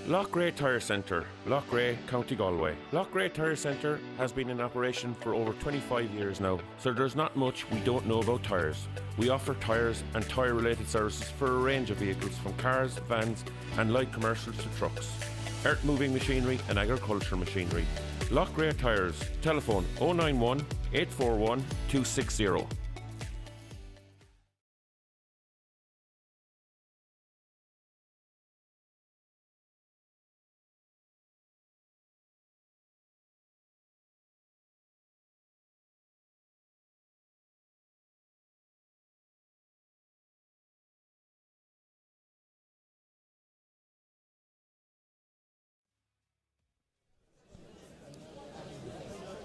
Loughrea Tyre Centre, Loughrea, County Galway. Loughrea Tyre Centre has been in operation for over 25 years now, so there's not much we don't know about tyres. We offer tyres and tyre related services for a range of vehicles from cars, vans and light commercials to trucks, earth moving machinery and agricultural machinery. Loughrea Tyres, telephone 091 841 260.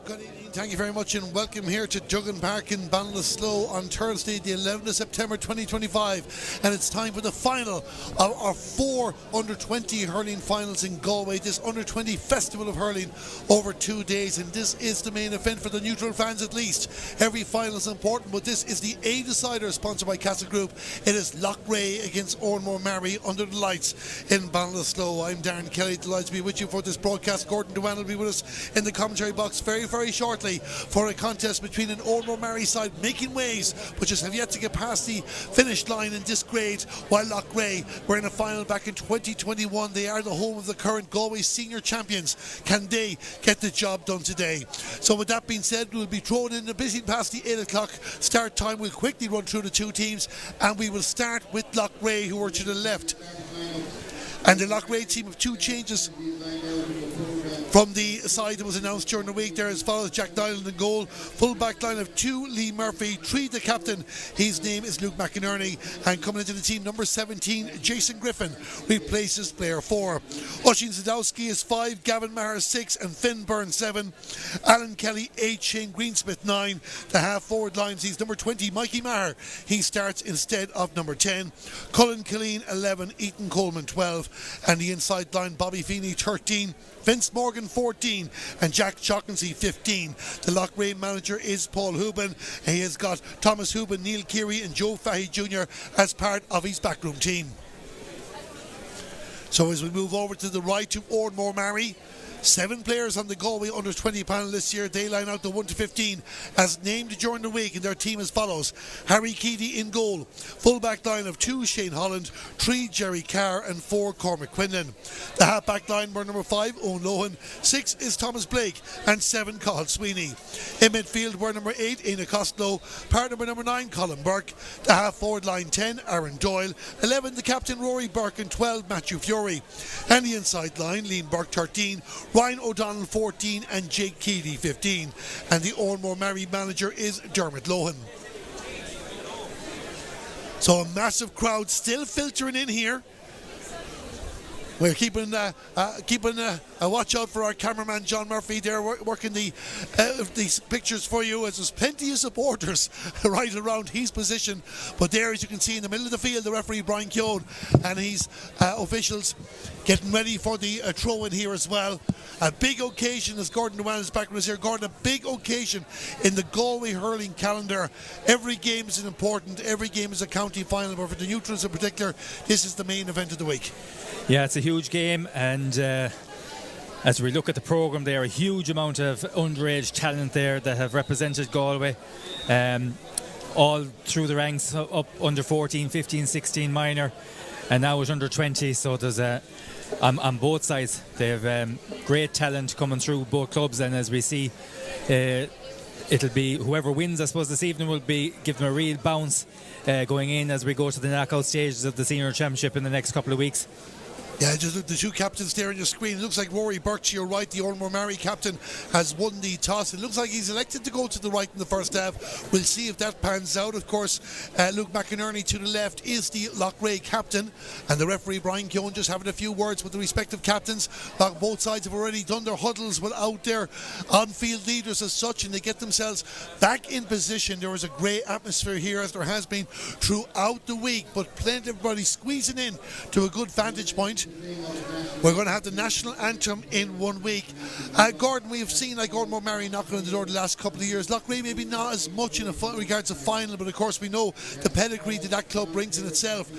Good evening, thank you very much and welcome here to Duggan Park in Ballinasloe on Thursday the 11th of September 2025, and it's time for the final of our 4 under-20 hurling finals in Galway, this under-20 festival of hurling over 2 days, and this is the main event for the neutral fans at least. Every final is important, but this is the A decider sponsored by Castle Group. It is Loughrea against Oranmore Maree under the lights in Ballinasloe. I'm Darren Kelly, delighted to be with you for this broadcast. Gordon Dewan will be with us in the commentary box very shortly for a contest between an Oranmore Maree side making waves but just have yet to get past the finish line in this grade, while Loughrea were in a final back in 2021. They are the home of the current Galway senior champions. Can they get the job done today? So with that being said, we'll be thrown in a busy past the 8 o'clock start time. We'll quickly run through the two teams and we will start with Loughrea, who are to the left. And the Loughrea team have two changes from the side that was announced during the week. There as follows: Jack Nyland in goal, full back line of 2 Lee Murphy, 3 the captain, his name is Luke McInerney, and coming into the team number 17 Jason Griffin replaces player 4. Oisín Zadowski is 5, Gavin Maher 6 and Finn Byrne 7, Alan Kelly 8, Shane Greensmith 9. The half forward lines, he's number 20 Mikey Maher, he starts instead of number 10, Cullen Killeen 11, Ethan Coleman 12, and the inside line Bobby Feeney 13, Vince Morgan 14 and Jack Chockensie 15. The Loughrea manager is Paul Hubin, and he has got Thomas Hubin, Neil Keary and Joe Fahey Jr. as part of his backroom team. So as we move over to the right to Oranmore Maree, 7 players on the Galway under-20 panel this year. They line out the 1 to 15 as named during the week, and their team as follows: Harry Keady in goal, full back line of 2 Shane Holland, 3 Jerry Carr and 4 Cormac Quinlan. The half back line were number 5 Owen Lohan, 6 is Thomas Blake and 7 Cathal Sweeney. In midfield were number 8 Aina Costello, partner number 9 Colin Burke, the half forward line 10 Aaron Doyle, 11 the captain Rory Burke and 12 Matthew Fury, and the inside line Liam Burke 13, Ryan O'Donnell 14 and Jake Keady 15, and the Oranmore Maree manager is Dermot Lohan. So a massive crowd still filtering in here. We're keeping a watch out for our cameraman John Murphy there, working these pictures for you, as there's plenty of supporters right around his position. But there, as you can see, in the middle of the field, the referee Brian Keogh and his officials getting ready for the throw in here as well. A big occasion, as Gordon Dewan is back with us here. Gordon, a big occasion in the Galway hurling calendar. Every game is important, every game is a county final, but for the neutrals in particular, this is the main event of the week. Yeah, it's a huge game, and as we look at the programme there, a huge amount of underage talent there that have represented Galway all through the ranks, up under 14, 15, 16 minor, and now it's under 20, so there's on both sides they have great talent coming through both clubs, and as we see, it'll be whoever wins, I suppose, this evening will give them a real bounce going in as we go to the knockout stages of the senior championship in the next couple of weeks. Yeah, just look, the two captains there on your screen. It looks like Rory Burke to your right, the Oranmore Maree captain, has won the toss. It looks like he's elected to go to the right in the first half. We'll see if that pans out. Of course, Luke McInerney to the left is the Loughrea captain, and the referee Brian Keogh just having a few words with the respective captains. Both sides have already done their huddles without their on-field leaders as such, and they get themselves back in position. There is a great atmosphere here, as there has been throughout the week, but plenty of everybody squeezing in to a good vantage point. We're going to have the national anthem in 1 week. Gordon, we have seen like Oranmore Maree knocking on the door the last couple of years. Loughrea maybe not as much in regards to final, but of course we know the pedigree that club brings in itself.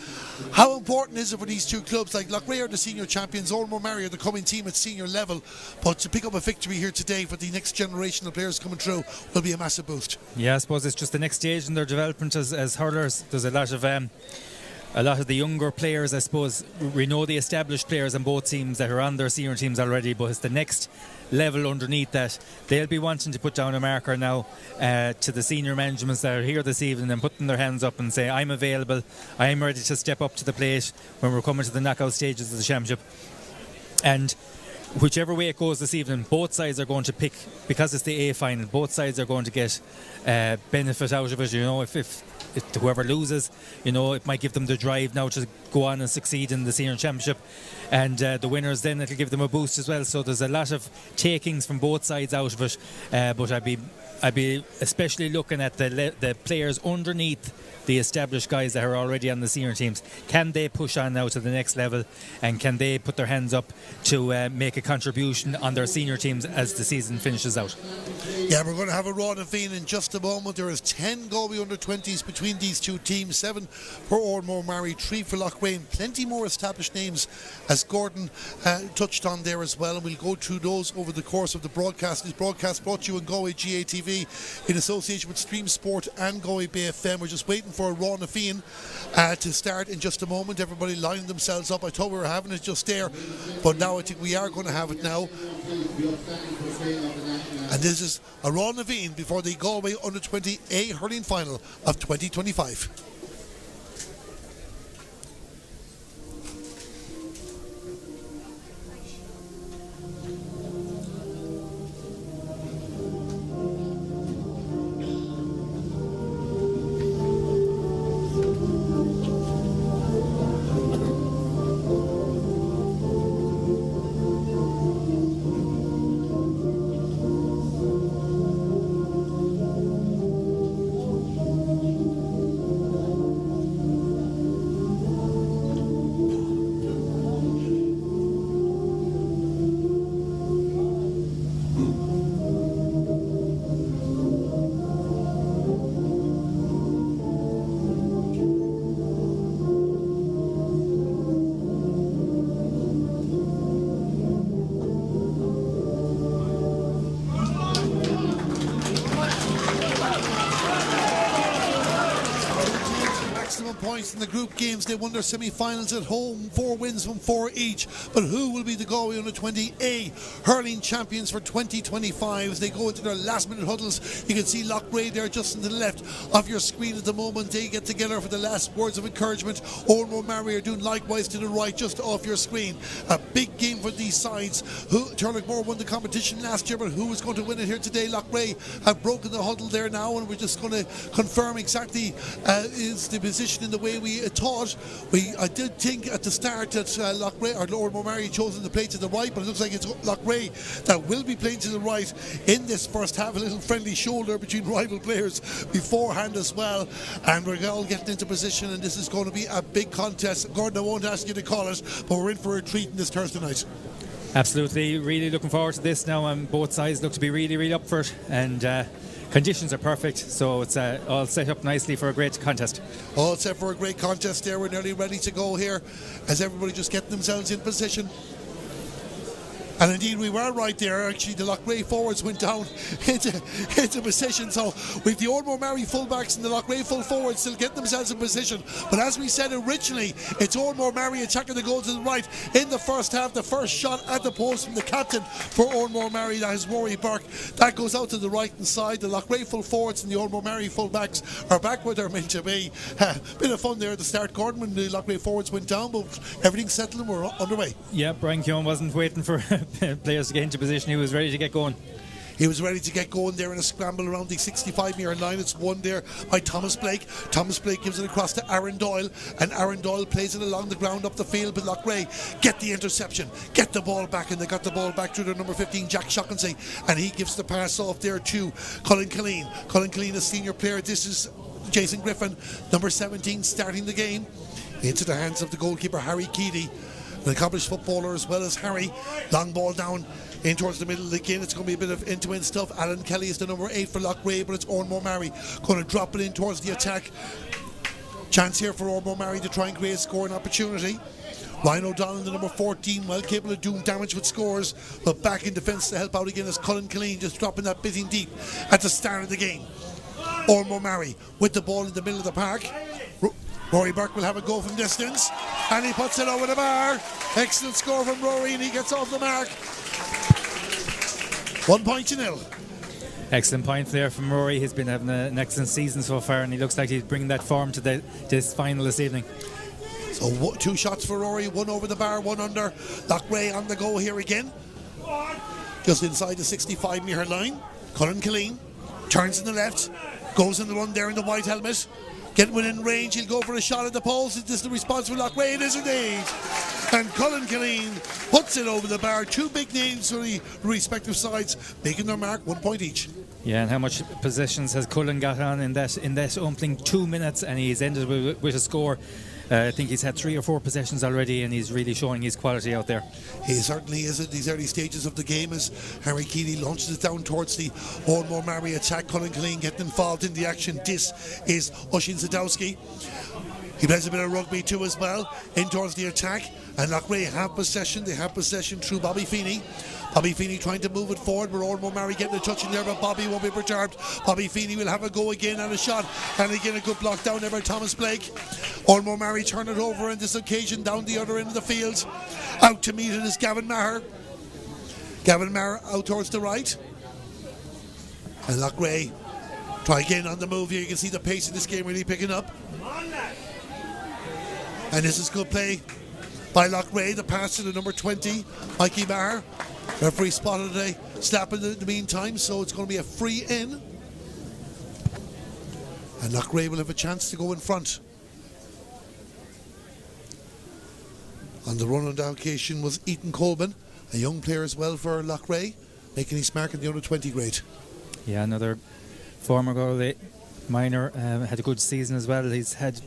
How important is it for these two clubs? Like Loughrea are the senior champions, Oranmore Maree are the coming team at senior level, but to pick up a victory here today for the next generation of players coming through will be a massive boost. Yeah, I suppose it's just the next stage in their development as hurlers. There's a lot of the younger players, I suppose. We know the established players on both teams that are on their senior teams already, but it's the next level underneath that. They'll be wanting to put down a marker now to the senior managements that are here this evening and putting their hands up and say, I'm available, I'm ready to step up to the plate when we're coming to the knockout stages of the championship. And whichever way it goes this evening, both sides are going to pick, because it's the A final, both sides are going to get benefit out of it. You know, if whoever loses, you know, it might give them the drive now to go on and succeed in the senior championship, and the winners, then it'll give them a boost as well. So there's a lot of takings from both sides out of it, but I'd be especially looking at the players underneath the established guys that are already on the senior teams. Can they push on now to the next level, and can they put their hands up to make a contribution on their senior teams as the season finishes out? Yeah, we're going to have a Raw Naveen in just a moment. There is 10 Galway under-20s between these two teams, 7 for Oranmore Maree, 3 for Loughrea, and plenty more established names, as Gordon touched on there as well, and we'll go through those over the course of the broadcast. This broadcast brought to you in Galway GATV in association with Stream Sport and Galway Bay FM. We're just waiting for a Raw Naveen to start in just a moment. Everybody lining themselves up. I thought we were having it just there, but now I think we are going to have it now. And this is a Raw Naveen before the Galway Under-20A hurling final of 2025. Points in the group games. They won their semi-finals at home, 4 wins from 4 each. But who will be the Galway Under-20A hurling champions for 2025 as they go into their last minute huddles? You can see Loughrea there just to the left of your screen at the moment. They get together for the last words of encouragement. Oranmore Maree are doing likewise to the right just off your screen. A big game for these sides. Turlockmore won the competition last year, but who is going to win it here today? Loughrea have broken the huddle there now, and we're just going to confirm exactly is the position in the way we thought. I did think at the start that Loughrea or Oranmore Maree chosen to play to the right, but it looks like it's Loughrea that will be playing to the right in this first half. A little friendly shoulder between rival players beforehand as well, and we're all getting into position, and this is going to be a big contest. Gordon, I won't ask you to call it, but we're in for a treat this Thursday night. Absolutely, really looking forward to this now, and both sides look to be really up for it, and conditions are perfect, so it's all set up nicely for a great contest. All set for a great contest there. We're nearly ready to go here as everybody just getting themselves in position. And indeed, we were right there. Actually, the Loughrea forwards went down into position. So with the Oranmore Maree fullbacks and the Loughrea full forwards still getting themselves in position. But as we said originally, it's Oranmore Maree attacking the goal to the right in the first half. The first shot at the post from the captain for Oranmore Maree, that is Rory Burke. That goes out to the right hand side. The Loughrea full forwards and the Oranmore Maree fullbacks are back where they're meant to be. Bit of fun there at the start, Gordon, when the Loughrea forwards went down, but everything's settled and we're underway. Yeah, Brian Keown wasn't waiting for players to get into position. He was ready to get going. He was ready to get going there in a scramble around the 65-metre line. It's won there by Thomas Blake. Thomas Blake gives it across to Aaron Doyle, and Aaron Doyle plays it along the ground up the field. But Loughrea get the interception, get the ball back, and they got the ball back through their number 15, Jack Shaughnessy, and he gives the pass off there to Colin Killeen. Colin Killeen, a senior player. This is Jason Griffin, number 17, starting the game. Into the hands of the goalkeeper, Harry Keady. an accomplished footballer as well as Harry. Long ball down in towards the middle again. It's going to be a bit of end-to-end stuff. Alan Kelly is the number 8 for Loughrea, but it's Oranmore Maree going to drop it in towards the attack. Chance here for Oranmore Maree to try and create a scoring opportunity. Ryan O'Donnell, the number 14, well capable of doing damage with scores, but back in defence to help out again is Colin Killeen, just dropping that bit in deep at the start of the game. Oranmore Maree with the ball in the middle of the park. Rory Burke will have a go from distance, and he puts it over the bar. Excellent score from Rory, and he gets off the mark. 1-0. Excellent point there from Rory. He's been having an excellent season so far, and he looks like he's bringing that form to this final this evening. So 2 shots for Rory, 1 over the bar, 1 under. Loughrea on the go here again. Just inside the 65-metre line. Colin Killeen turns in the left, goes in the run there in the white helmet. Getting within range, he'll go for a shot at the post. Is this the response for Loughrea? It is indeed. And Colin Killeen puts it over the bar. 2 big names for the respective sides, making their mark, 1 point each. Yeah, and how much possessions has Cullen got on in that opening 2 minutes, and he's ended with a score. I think he's had 3 or 4 possessions already, and he's really showing his quality out there. He certainly is at these early stages of the game as Harry Keeley launches it down towards the Oranmore Maree attack. Colin Killeen getting involved in the action. This is Oisín Sadowski. He plays a bit of rugby too as well, in towards the attack. And Loughrea have possession. They have possession through Bobby Feeney. Bobby Feeney trying to move it forward, but Oranmore Maree getting a touch in there, but Bobby won't be perturbed. Bobby Feeney will have a go again and a shot, and again a good block down there by Thomas Blake. Oranmore Maree turn it over on this occasion down the other end of the field. Out to meet it is Gavin Maher. Gavin Maher out towards the right. And Loughrea try again on the move here. You can see the pace of this game really picking up. And this is good play by Loughrea. The pass to the number 20, Mikey Maher. Referee spotted a slap in the meantime, so it's going to be a free in. And Loughrea will have a chance to go in front. On the run on the occasion was Ethan Colban, a young player as well for Loughrea, making his mark in the under 20 grade. Yeah, another former goalie, minor, had a good season as well. He's had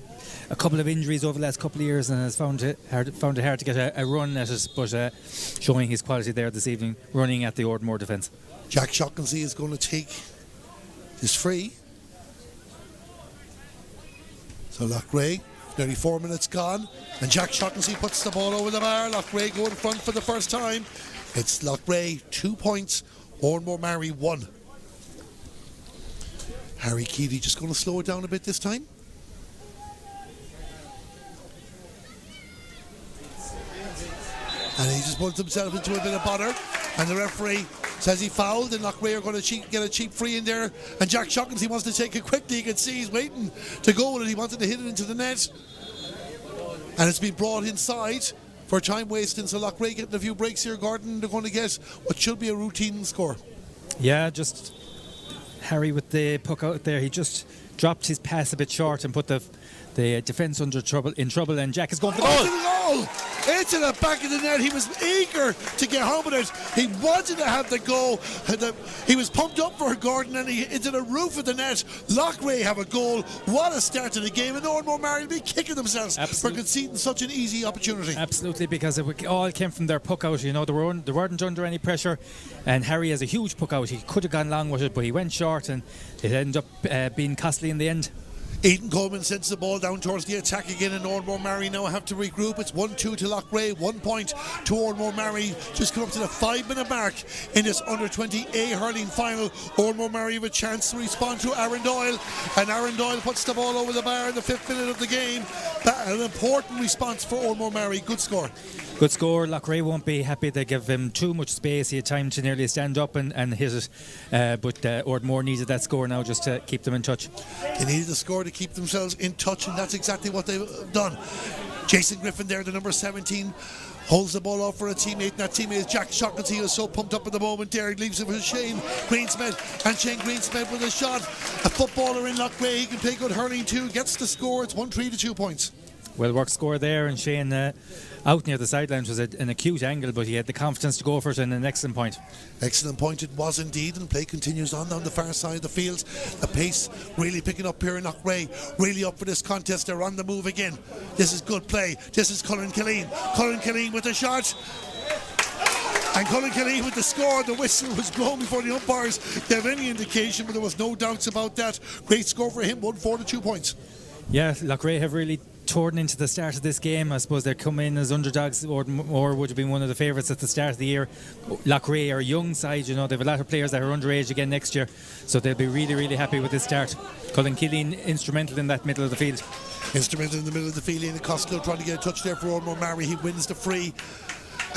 a couple of injuries over the last couple of years and has found it hard to get a run at it, but showing his quality there this evening, running at the Oranmore defence. Jack Shocklesy is going to take this free. So Loughrea, nearly 4 minutes gone, and Jack Shocklesy puts the ball over the bar. Loughrea go in front for the first time. It's Loughrea 2 points, Oranmore Maree 1. Harry Keeley just going to slow it down a bit this time. And he just puts himself into a bit of bother, and the referee says he fouled, and Loughrea are going to get a cheap free in there, and Jack Shocklesy, he wants to take it quickly. You can see he's waiting to go with it. He wanted to hit it into the net, and it's been brought inside for time wasting. So Loughrea getting a few breaks here, Gordon. They're going to get what should be a routine score. Yeah, just Harry with the puck out there. He just dropped his pass a bit short and put the defence in trouble, and Jack is going for the goal. Into the back of the net. He was eager to get home with it. He wanted to have the goal. He was pumped up for Gordon, and he into the roof of the net. Loughrea have a goal. What a start to the game, and Oranmore Maree will be kicking themselves for conceding such an easy opportunity. Absolutely, because it all came from their puck out. You know, they weren't under any pressure, and Harry has a huge puck out. He could have gone long with it, but he went short, and it ended up being costly in the end. Ethan Coleman sends the ball down towards the attack again, and Oranmore Maree now have to regroup. It's 1-2 to Loughrea, 1 point to Oranmore Maree. Just come up to the 5-minute mark in this under 20A hurling final. Oranmore Maree have a chance to respond to Aaron Doyle, and Aaron Doyle puts the ball over the bar in the 5th minute of the game. An important response for Oranmore Maree. Good score. Good score. Loughrea won't be happy. They give him too much space. He had time to nearly stand up and hit it, but Oranmore needed that score now just to keep them in touch. They needed the score to keep themselves in touch, and that's exactly what they've done. Jason Griffin there, the number 17, holds the ball off for a teammate, and that teammate is Jack Shocklesy. He is so pumped up at the moment there. He leaves it for Shane Greensmith, and Shane Greensmith with a shot. A footballer in Loughrea, he can play good hurling too, gets the score. It's 1-3 to 2 points. Well worked score there, and Shane out near the sidelines was an acute angle, but he had the confidence to go for it, and an excellent point. Excellent point it was indeed, and play continues on down the far side of the field. The pace really picking up here in Loughrea, really up for this contest. They're on the move again. This is good play. This is Cullen Killeen. Cullen Killeen with the shot. And Cullen Killeen with the score. The whistle was blown before the umpires gave any indication, but there was no doubts about that. Great score for him, 1-4 to 2 points. Yeah, Loughrea have really torn into the start of this game. I suppose they're coming in as underdogs, or would have been one of the favourites at the start of the year. Loughrea are a young side, they have a lot of players that are underage again next year, so they'll be really, really happy with this start. Cullen Killeen instrumental in that middle of the field. Instrumental in the middle of the field. Ian Costello trying to get a touch there for Oranmore. Maree, he wins the free.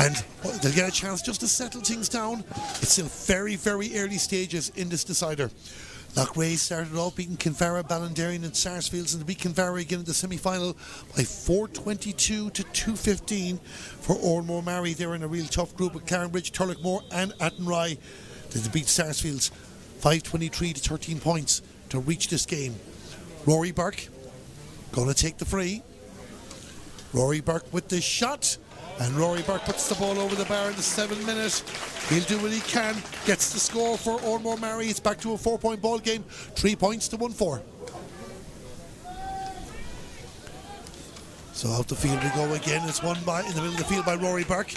And they'll get a chance just to settle things down. It's still very, very early stages in this decider. Loughrea started off beating Kinvara, Ballinderrian and Sarsfields, and to beat Kinvara again in the semi-final by 4-22 to 2-15 for Oranmore. Maree, they're in a real tough group with Clarenbridge, Turlockmore and Athenry. They beat Sarsfields 5-23 to 13 points to reach this game. Rory Burke going to take the free. Rory Burke with the shot. And Rory Burke puts the ball over the bar in the 7th minute. He'll do what he can. Gets the score for Oranmore Maree. It's back to a 4-point ball game. 3 points to 1-4. So out the field we go again. It's won by in the middle of the field by Rory Burke.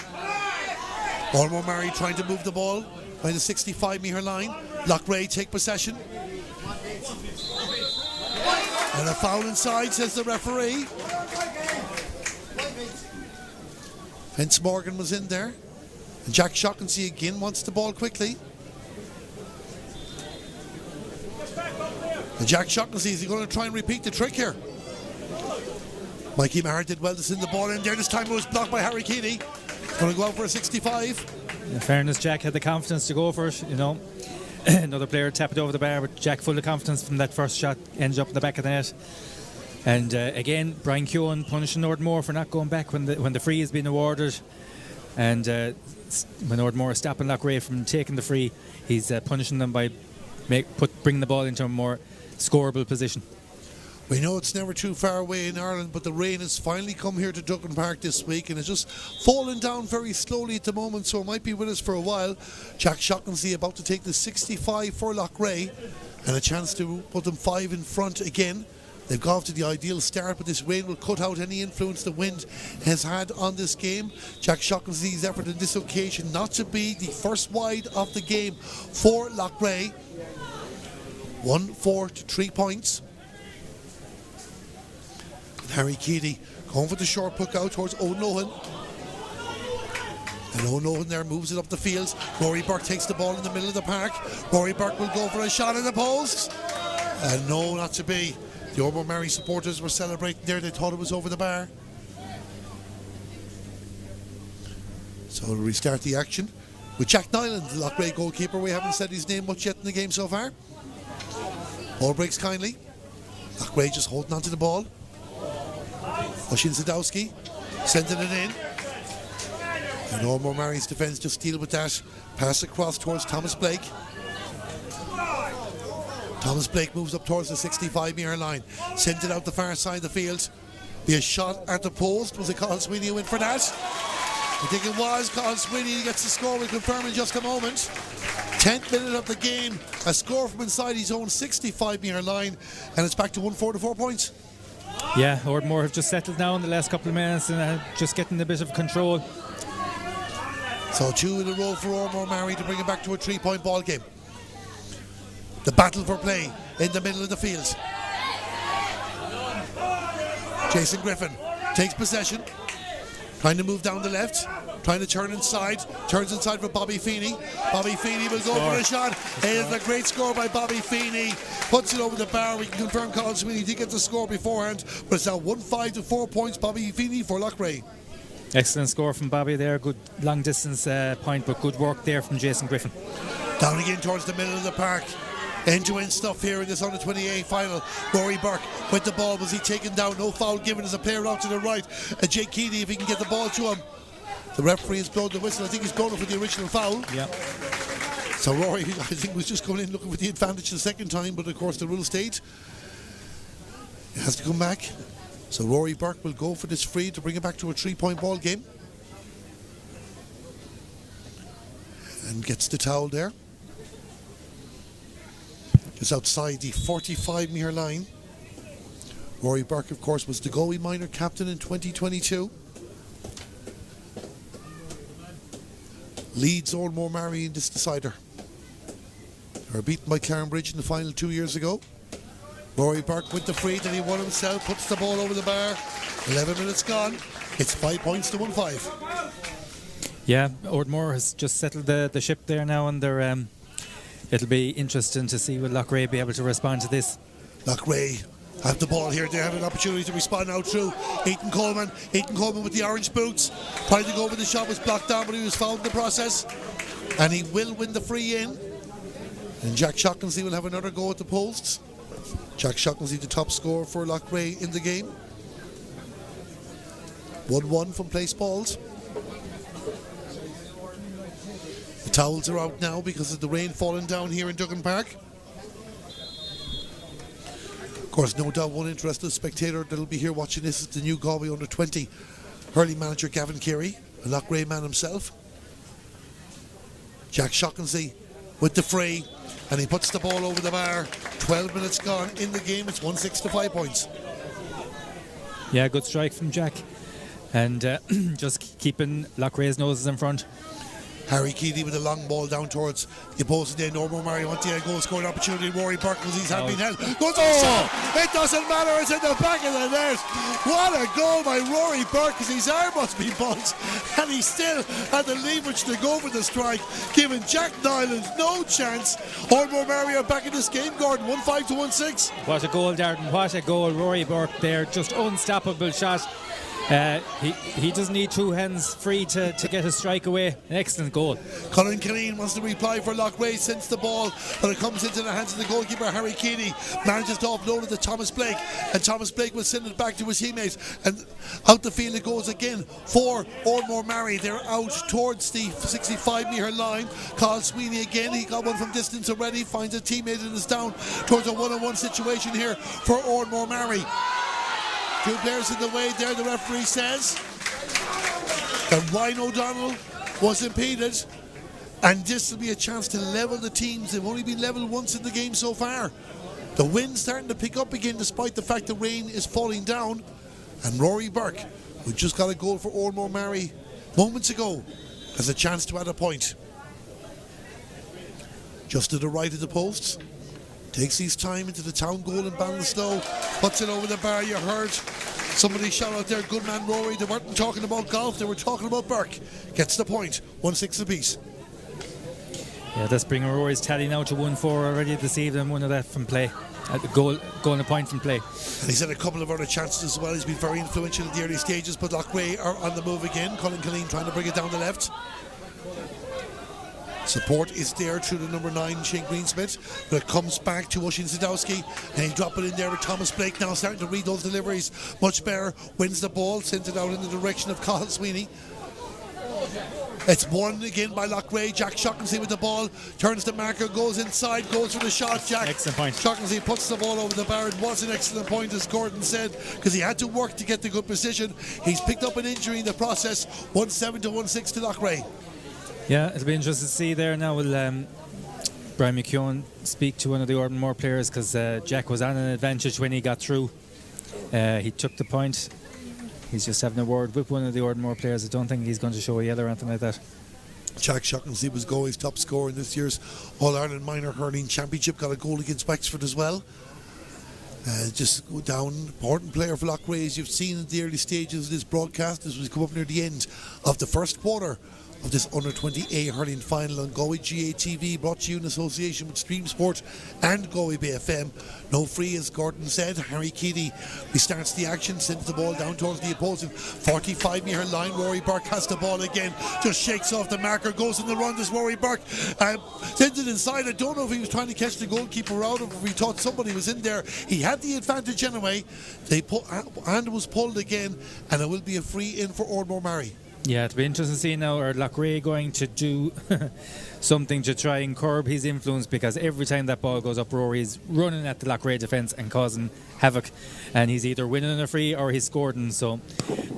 Oranmore Maree trying to move the ball by the 65-metre line. Loughrea take possession. And a foul inside, says the referee. Hence Morgan was in there. And Jack Shaughnessy again wants the ball quickly. And Jack Shaughnessy, is he going to try and repeat the trick here? Mikey Maher did well to send the ball in there. This time it was blocked by Harry Keeley. Going to go out for a 65. In fairness, Jack had the confidence to go for it, Another player tapped it over the bar, but Jack full of confidence from that first shot, ends up in the back of the net. And again, Brian Keoghan punishing Oranmore for not going back when the free has been awarded. And when Oranmore is stopping Loughrea from taking the free, he's punishing them by bringing the ball into a more scoreable position. We know it's never too far away in Ireland, but the rain has finally come here to Duggan Park this week, and it's just falling down very slowly at the moment, so it might be with us for a while. Jack Shaughnessy about to take the 65 for Loughrea, and a chance to put them 5 in front again. They've got off to the ideal start, but this rain will cut out any influence the wind has had on this game. Jack Shaughnessy's effort on this occasion not to be the first wide of the game for Loughrea. 1-4 to 3 points. And Harry Keeley going for the short puck out towards O'Nohan. And O'Nohan there moves it up the field. Rory Burke takes the ball in the middle of the park. Rory Burke will go for a shot in the post. And no, not to be. The Oranmore Maree supporters were celebrating there. They thought it was over the bar. So we'll restart the action with Jack Nyland, the Loughrea goalkeeper. We haven't said his name much yet in the game so far. Ball breaks kindly. Loughrea just holding on to the ball. Oshin Sadowski sending it in. And Oranmore Maree's defence just deal with that. Pass across towards Thomas Blake. Thomas Blake moves up towards the 65-metre line. Sent it out the far side of the field. Be a shot at the post. Was it Colin Sweeney who went for that? I think it was. Colin Sweeney gets the score. We'll confirm in just a moment. 10th minute of the game. A score from inside his own 65-metre line. And it's back to 1-4 to 4 points. Yeah, Oranmore have just settled now in the last couple of minutes and just getting a bit of control. So 2 in a row for Oranmore Maree to bring it back to a 3-point ball game. The battle for play in the middle of the field. Jason Griffin takes possession, trying to move down the left, trying to turn inside, turns inside for Bobby Feeney. Bobby Feeney will go for a shot. It is a great score by Bobby Feeney. Puts it over the bar. We can confirm Colin Sweeney did get the score beforehand, but it's now 1-5 to 4 points. Bobby Feeney for Loughrea. Excellent score from Bobby there. Good long distance point, but good work there from Jason Griffin. Down again towards the middle of the park. End-to-end stuff here in this U20A final. Rory Burke with the ball. Was he taken down? No foul given as a player out to the right. Jake Keeley, if he can get the ball to him. The referee has blown the whistle. I think he's blown it for the original foul. Yeah. So Rory, I think, was just coming in looking for the advantage the second time, but of course the rule state. He has to come back. So Rory Burke will go for this free to bring it back to a 3-point ball game. And gets the towel there. Just outside the 45-metre line. Rory Burke, of course, was the Galway minor captain in 2022. Leads Oranmore Maree in this decider. They were beaten by Clarenbridge in the final 2 years ago. Rory Burke with the free that he won himself, puts the ball over the bar. 11 minutes gone. It's 5 points to 1-5. Yeah, Oranmore has just settled the ship there now, and they're, it'll be interesting to see will Loughrea be able to respond to this. Loughrea have the ball here. They have an opportunity to respond now through Ethan Coleman. Ethan Coleman with the orange boots. Tried to go over the shot, was blocked down, but he was fouled in the process. And he will win the free in. And Jack Shockley will have another go at the posts. Jack Shockley, the top scorer for Loughrea in the game. 1-1 from place balls. The towels are out now because of the rain falling down here in Duggan Park. Of course, no doubt one interested spectator that'll be here watching this is the new Galway under-20 hurling manager Gavin Carey, a Loughrea man himself. Jack Shockley with the free, and he puts the ball over the bar. 12 minutes gone in the game. It's 1-6 to 5 points. Yeah, good strike from Jack, and just keeping Loughrea's noses in front. Harry Keeley with a long ball down towards the opposing end. Oranmore Maree want the goal scoring opportunity. Rory Burke, because he's had been held. Goes it doesn't matter, it's in the back of the net. What a goal by Rory Burke, because his arm must be bunched, and he still had the leverage to go for the strike, giving Jack Nyland no chance. Oranmore Maree are back in this game, Gordon. 1-5 to 1-6. What a goal, Darden. What a goal. Rory Burke there, just unstoppable shot. He doesn't need two hands free to get a strike away. An excellent goal. Colin Killeen wants to reply for Loughrea, sends the ball, but it comes into the hands of the goalkeeper Harry Keeley. Manages to offload it to Thomas Blake, and Thomas Blake will send it back to his teammates, and out the field it goes again for Oranmore Maree. They're out towards the 65-metre line. Carl Sweeney again, he got one from distance already, finds a teammate and is down towards a one-on-one situation here for Oranmore Maree. Two players in the way there, the referee says. And Ryan O'Donnell was impeded, and this will be a chance to level the teams. They've only been level once in the game so far. The wind's starting to pick up again despite the fact the rain is falling down. And Rory Burke, who just got a goal for Oranmore Maree moments ago, has a chance to add a point. Just to the right of the posts. Takes his time into the town goal in Ballinasloe, puts it over the bar. You heard somebody shout out there, good man Rory. They weren't talking about golf, they were talking about Burke. Gets the point, 1-6 apiece. Yeah, that's bringing Rory's tally now to 1-4 already this evening. One of that from play, at the goal and a point from play. And he's had a couple of other chances as well. He's been very influential in the early stages, but Loughrea are on the move again. Colin Killeen trying to bring it down the left. Support is there through the number 9, Shane Greensmith, but it comes back to Oisin Sadowski, and he drop it in there with Thomas Blake now starting to read those deliveries much better. Wins the ball, sends it out in the direction of Carl Sweeney. It's won again by Loughrea. Jack Shockley with the ball, turns the marker, goes inside, goes for the shot. Jack excellent point. Shockley puts the ball over the bar. It was an excellent point, as Gordon said, because he had to work to get the good position. He's picked up an injury in the process. 1-7 to 1-6 to Loughrea. Yeah, it'll be interesting to see there now. Will Brian McKeown speak to one of the Oranmore players, because Jack was on an advantage when he got through. He took the point. He's just having a word with one of the Oranmore players. I don't think he's going to show a yellow or anything like that. Jack Shockley was Galway's top scorer in this year's All-Ireland Minor Hurling Championship. Got a goal against Wexford as well. Just go down, important player for Loughrea, as you've seen in the early stages of this broadcast. This was come up near the end of the first quarter of this under-20A hurling final on Galway GA TV, brought to you in association with Stream Sport and Galway Bay FM. No free, as Gordon said. Harry Keeley restarts the action, sends the ball down towards the opposing 45-metre line. Rory Burke has the ball again, just shakes off the marker, goes in the run. This Rory Burke sends it inside. I don't know if he was trying to catch the goalkeeper out, or if he thought somebody was in there. He had the advantage anyway. And was pulled again, and it will be a free in for Oranmore Maree. Yeah, it'll be interesting to see now, are Loughrea going to do something to try and curb his influence, because every time that ball goes up, Rory's running at the Loughrea defence and causing havoc, and he's either winning a free or he's scoring, so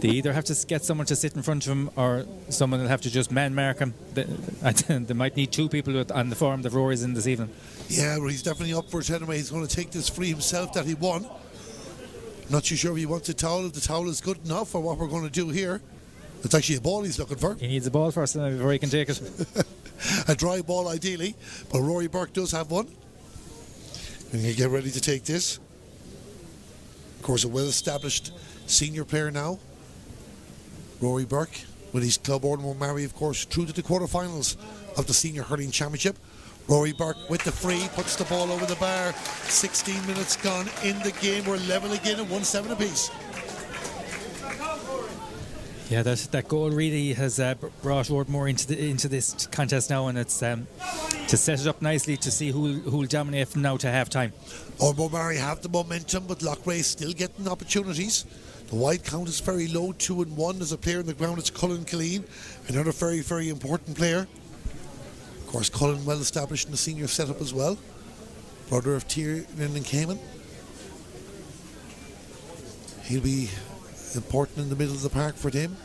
they either have to get someone to sit in front of him or someone will have to just man mark him. They might need two people on the form that Rory's in this evening. Yeah, well, he's definitely up for it anyway. He's going to take this free himself that he won. Not too sure if he wants a towel, if the towel is good enough for what we're going to do here. It's actually a ball he's looking for. He needs a ball first before he can take it. A dry ball ideally, but Rory Burke does have one. And he'll get ready to take this. Of course, a well-established senior player now, Rory Burke, with his club Oranmore Maree, of course, through to the quarterfinals of the Senior Hurling Championship. Rory Burke with the free, puts the ball over the bar. 16 minutes gone in the game. We're level again at 1-7 apiece. Yeah, that goal really has brought Oranmore into this contest now, and it's to set it up nicely to see who'll dominate from now to half time. Oranmore Maree have the momentum, but Loughrea still getting opportunities. The wide count is very low, 2-1. There's a player on the ground, it's Cullen Killeen, another very, very important player. Of course, Cullen well established in the senior setup as well. Brother of Tiernan and Cayman. He'll be important in the middle of the park for them.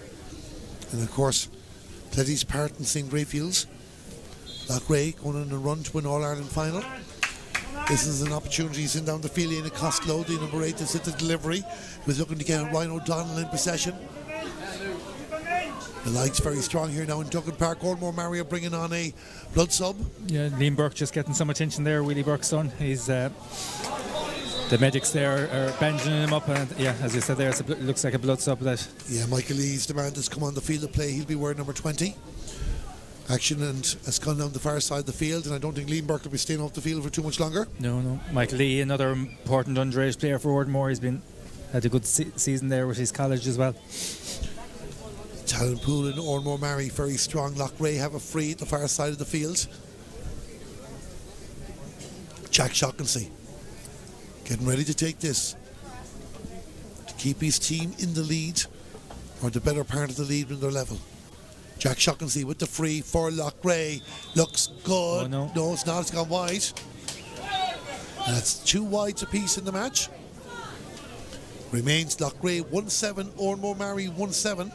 And of course, Pletty's part in St. Greyfields. Loughrea going on a run to an All-Ireland final. This is an opportunity to send down the field in a Costello, the number 8, to sit the delivery. He was looking to get Ryan O'Donnell in possession. The light's very strong here now in Duggan Park. Oranmore Maree are bringing on a blood sub. Yeah, Liam Burke just getting some attention there, Willie Burke's son. He's the medics there are bandaging him up, and yeah, as you said there, it looks like a blood sub. That. Yeah, Michael Lee's demand has come on the field of play. He'll be wearing number 20. Action and has gone down the far side of the field, and I don't think Liam Burke will be staying off the field for too much longer. No. Michael Lee, another important underage player for Oranmore. He's had a good season there with his college as well. Talent pool in Oranmore Maree very strong. Loughrea have a free at the far side of the field. Jack Shaughnessy getting ready to take this to keep his team in the lead, or the better part of the lead when they're level. Jack Shaughnessy with the free for Loughrea. Looks good. Oh, no, it's not. It's gone wide. And that's 2 wides apiece in the match. Remains Loughrea 1-7, Oranmore Maree 1-7.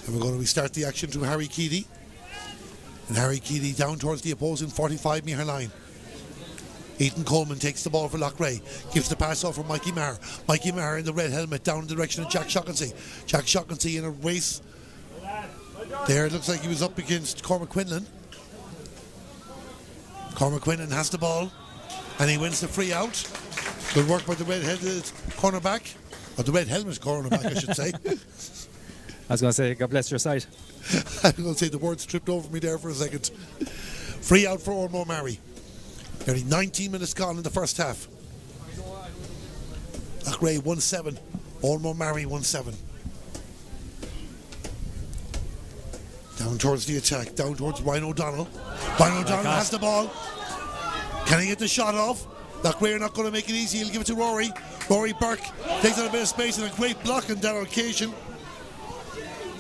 And we're going to restart the action to Harry Keady. And Harry Keady down towards the opposing 45-metre line. Ethan Coleman takes the ball for Loughrea, gives the pass off for Mikey Marr. Mikey Marr in the red helmet down in the direction of Jack Shaughnessy. Jack Shaughnessy in a race. There it looks like he was up against Cormac Quinlan. Cormac Quinlan has the ball and he wins the free out. Good work by the red-headed cornerback. Or the red-helmet cornerback, I should say. I was going to say, God bless your side. I was going to say the words tripped over me there for a second. Free out for Oranmore Maree. Nearly 19 minutes gone in the first half. Loughrea 1-7, Oranmore Maree 1-7. Down towards the attack, down towards Ryan O'Donnell. Ryan O'Donnell has the ball. Can he get the shot off? Loughrea are not going to make it easy. He'll give it to Rory. Rory Burke takes out a bit of space and a great block on that occasion.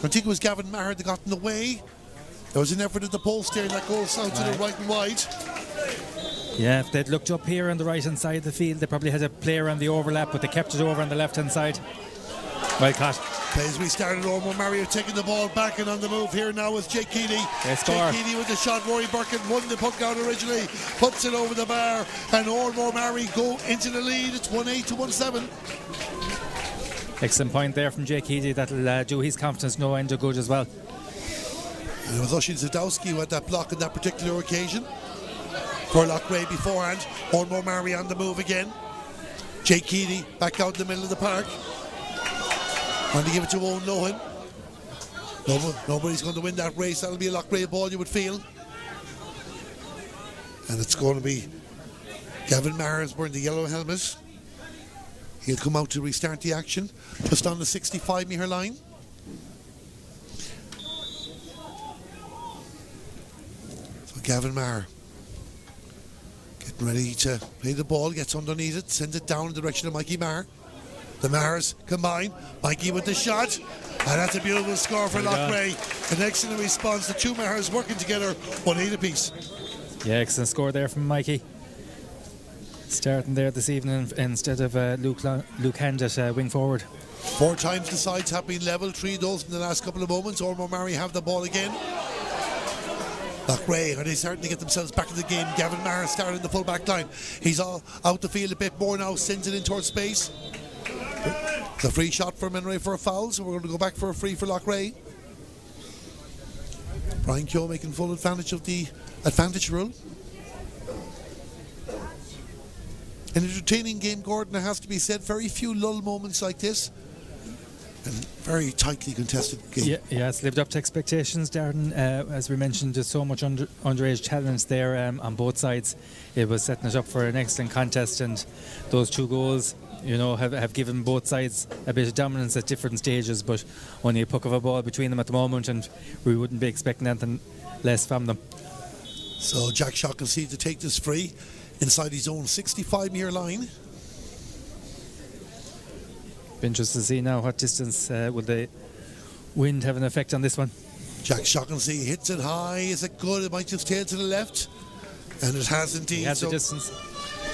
I think it was Gavin Maher that got in the way. There was an effort at the post there, and that goes out to the right and wide. Yeah, if they'd looked up here on the right hand side of the field, they probably had a player on the overlap, but they kept it over on the left hand side. Well caught. Plays restarted. Oranmore Maree taking the ball back and on the move here now with Jake Keady. Jake Keady with the shot. Rory Burke won the puck out originally, puts it over the bar, and Oranmore Maree go into the lead. It's 1-8 to 1-7. Excellent point there from Jake Keady. That'll do his confidence no end of good as well. And it was Oisin Zadowski who had that block on that particular occasion for Loughrea beforehand. Oranmore Maree on the move again. Jake Keady back out in the middle of the park. Trying to give it to Owen Lohan. Nobody's going to win that race. That'll be a Loughrea ball, you would feel. And it's going to be Gavin Maher wearing the yellow helmet. He'll come out to restart the action just on the 65-metre line. So Gavin Maher getting ready to play the ball, gets underneath it, sends it down in the direction of Mikey Maher. The Mares combine. Mikey with the shot. And that's a beautiful score for Loughrea. An excellent response. The two Mares working together, 1-8 apiece. Yeah, excellent score there from Mikey. Starting there this evening instead of Luke Hand at wing forward. 4 times the sides have been level, 3 of those in the last couple of moments. Oranmore Maree have the ball again. Loughrea, are they starting to get themselves back in the game? Gavin Maree started the full back line. He's all out the field a bit more now, sends it in towards space. It's a free shot for Maree for a foul, so we're going to go back for a free for Loughrea. Brian Keogh making full advantage of the advantage rule. An entertaining game, Gordon, it has to be said. Very few lull moments like this. And very tightly contested game. Yeah, it's lived up to expectations, Darren. As we mentioned, there's so much underage talent there on both sides. It was setting it up for an excellent contest, and those 2 goals, you know, have given both sides a bit of dominance at different stages, but only a puck of a ball between them at the moment, and we wouldn't be expecting anything less from them. So Jack Shaughnessy to take this free inside his own 65-metre line. Be interested to see now what distance will the wind have an effect on this one. Jack Shaughnessy hits it high. Is it good? It might just tail to the left. And it has indeed. He has the distance.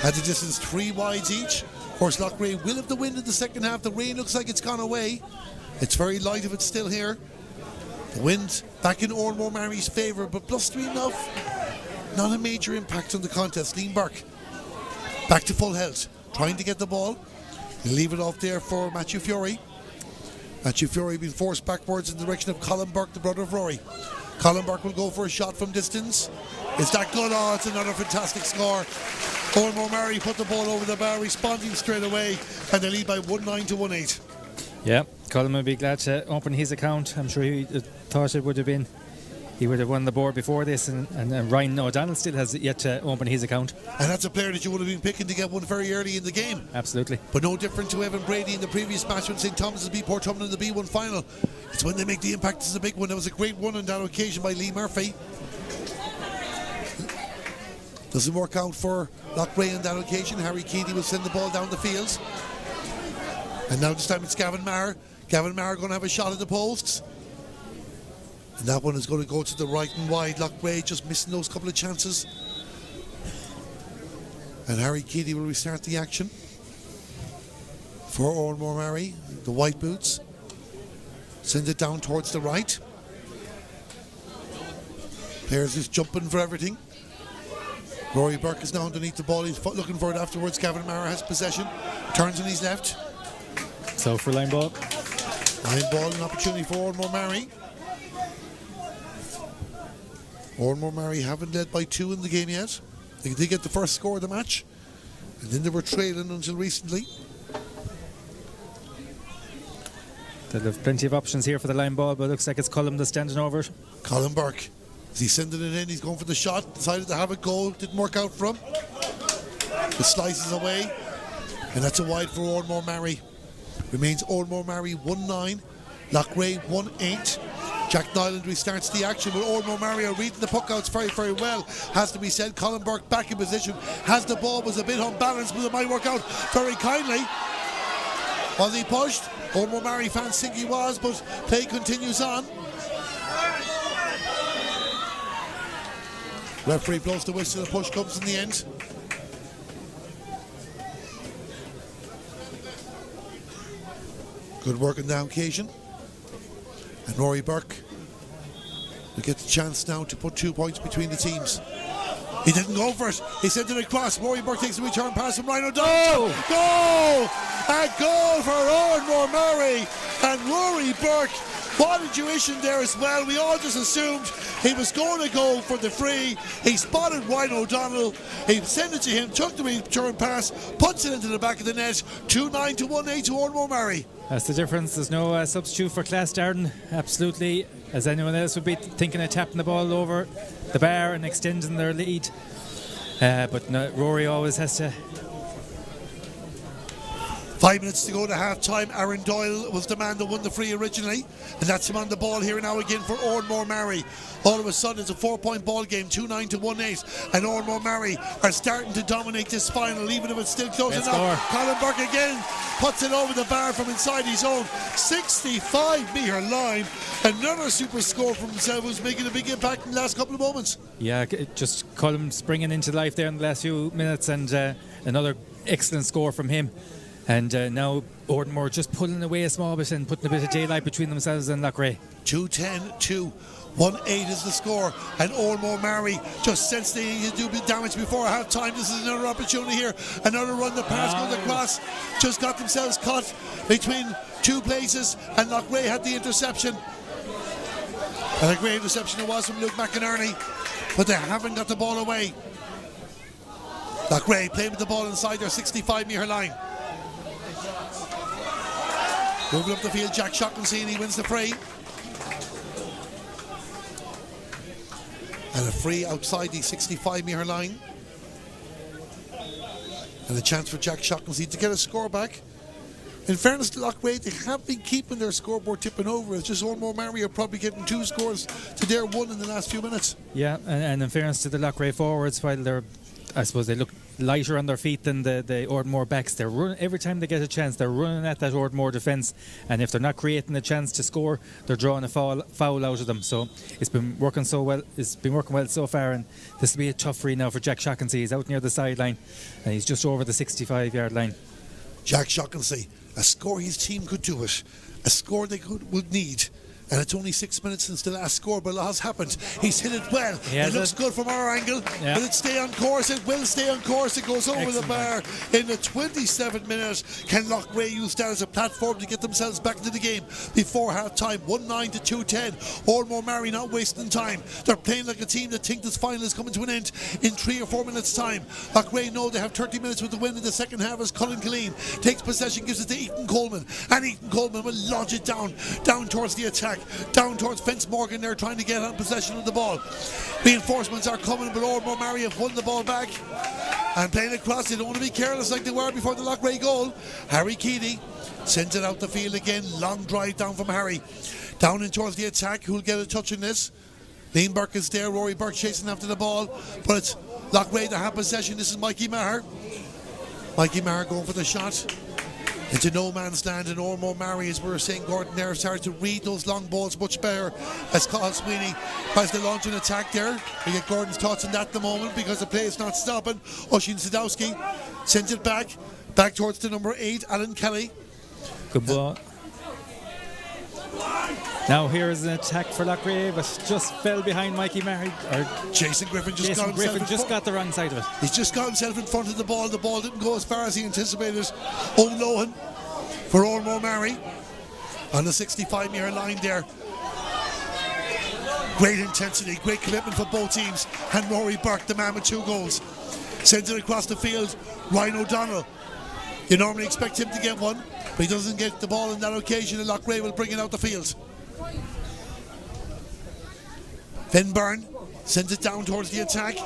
Had the distance 3 wides each. Of course, Loughrea will have the wind in the second half. The rain looks like it's gone away. It's very light if it's still here. The wind back in Oranmore Maree's favour, but blustery enough. Not a major impact on the contest. Liam Burke back to full health, trying to get the ball. He'll leave it off there for Matthew Fury. Matthew Fury being forced backwards in the direction of Colin Burke, the brother of Rory. Colin Burke will go for a shot from distance. Is that good? Oh, it's another fantastic score. Oranmore Maree put the ball over the bar, responding straight away, and they lead by 1-9 to 1-8. Yeah, Colin would be glad to open his account. I'm sure he thought it would have been. He would have won the board before this, and Ryan O'Donnell still has yet to open his account. And that's a player that you would have been picking to get one very early in the game. Absolutely. But no different to Evan Brady in the previous match when St. Thomas's beat Port Tumblin in the B1 final. It's when they make the impact. This is a big one. That was a great one on that occasion by Lee Murphy. Doesn't work out for Loughrea on that occasion. Harry Keady will send the ball down the field. And now this time it's Gavin Maree. Gavin Maree going to have a shot at the posts. And that one is going to go to the right and wide. Loughrea just missing those couple of chances. And Harry Keady will restart the action for Oranmore Maree. The white boots. Send it down towards the right. Players just jumping for everything. Rory Burke is now underneath the ball. He's looking for it afterwards. Gavin Maree has possession. Turns on his left. So for line ball. Line ball, an opportunity for Oranmore Maree. Oranmore Maree haven't led by 2 in the game yet. They did get the first score of the match, and then they were trailing until recently. They'll have plenty of options here for the line ball, but it looks like it's Cullum that's standing over it. Colin Burke, is he sending it in? He's going for the shot, decided to have a goal, didn't work out for him. The slices away, and that's a wide for Oranmore Maree. Remains Oranmore Maree 1-9, Loughrea 1-8. Jack Nyland restarts the action, but Oranmore Maree are reading the puck outs very, very well, has to be said. Colin Burke back in position, has the ball, was a bit unbalanced, but it might work out very kindly. Was he pushed? Oranmore Maree fans think he was, but play continues on. Referee blows the whistle, the push comes in the end. Good work on that occasion. And Rory Burke will get the chance now to put 2 points between the teams. He didn't go for it. He sent it across. Rory Burke takes a return pass from Ryan O'Donnell. Goal! A goal for Oranmore Maree. And Rory Burke, what intuition there as well. We all just assumed he was going to go for the free. He spotted Ryan O'Donnell. He sent it to him, took the return pass, puts it into the back of the net. 2-9 to 1-8 to Oranmore Maree. That's the difference. There's no substitute for class, Darren. Absolutely. As anyone else would be thinking of tapping the ball over the bar and extending their lead. But no, Rory always has to 5 minutes to go to half-time. Aaron Doyle was the man that won the free originally, and that's him on the ball here now again for Oranmore Maree. All of a sudden it's a 4-point ball game, 2-9 to 1-8, and Oranmore Maree are starting to dominate this final, even if it's still close enough. Colin Burke again puts it over the bar from inside his own 65-metre line. Another super score from himself, who's making a big impact in the last couple of moments. Yeah, just Colin springing into life there in the last few minutes, and another excellent score from him. And now Oranmore just pulling away a small bit and putting a bit of daylight between themselves and Loughrea. 2-10 to 1-8 is the score, and Oranmore Maree just sense they need to do a bit of damage before half time. This is another opportunity here, another run. The pass goes across, just got themselves caught between two places, and Loughrea had the interception. And a great interception it was from Luke McInerney, but they haven't got the ball away. Loughrea playing with the ball inside their 65-metre line. Moving up the field, Jack Shockley, and he wins the free. And a free outside the 65-metre line. And a chance for Jack Shockley to get a score back. In fairness to Loughrea, they have been keeping their scoreboard tipping over. It's just Oranmore Maree are probably getting 2 scores to their 1 in the last few minutes. Yeah, and in fairness to the Loughrea forwards, while I suppose they look lighter on their feet than the Oranmore backs, they're running every time they get a chance. They're running at that Oranmore defence, and if they're not creating a chance to score, they're drawing a foul out of them. So it's been working so well. It's been working well so far, and this will be a tough free now for Jack Shockley. He's out near the sideline, and he's just over the 65-yard line. Jack Shockley, a score his team could do it, a score they would need. And it's only 6 minutes since the last score, but a lot has happened. He's hit it well. It looks good from our angle. Yeah. Will it stay on course? It will stay on course. It goes over the bar in the 27th minute. Can Loughrea use that as a platform to get themselves back into the game before half-time? 1-9 to 2-10. Oranmore Maree not wasting time. They're playing like a team that think this final is coming to an end in 3 or 4 minutes' time. Loughrea know they have 30 minutes with the win in the second half as Colin Killeen takes possession, gives it to Ethan Coleman. And Ethan Coleman will lodge it down towards the attack. Down towards Vince Morgan. They're trying to get on possession of the ball. Reinforcements are coming, but Oranmore Maree have won the ball back and playing across. They don't want to be careless like they were before the Loughrea goal. Harry Keeley sends it out the field again. Long drive down from Harry. Down in towards the attack. Who'll get a touch in this? Liam Burke is there. Rory Burke chasing after the ball, but it's Loughrea that have possession. This is Mikey Maher. Mikey Maher going for the shot into no man's land, and Oranmore Maree, as we were saying, Gordon there started to read those long balls much better as Carl Sweeney tries to launch an attack there. We get Gordon's thoughts on that at the moment because the play is not stopping. Oisin Sadowski sends it back towards the number 8, Alan Kelly. Good ball. Now here's an attack for Loughrea, but just fell behind Mikey Maher. Jason Griffin just got the wrong side of it. He's just got himself in front of the ball. The ball didn't go as far as he anticipated. O'Lohan for Oranmore Maree on the 65-metre line there. Great intensity, great commitment for both teams. And Rory Burke, the man with 2 goals, sends it across the field. Ryan O'Donnell, you normally expect him to get one, but he doesn't get the ball on that occasion, and Loughrea will bring it out the field. Finn Byrne sends it down towards the attack.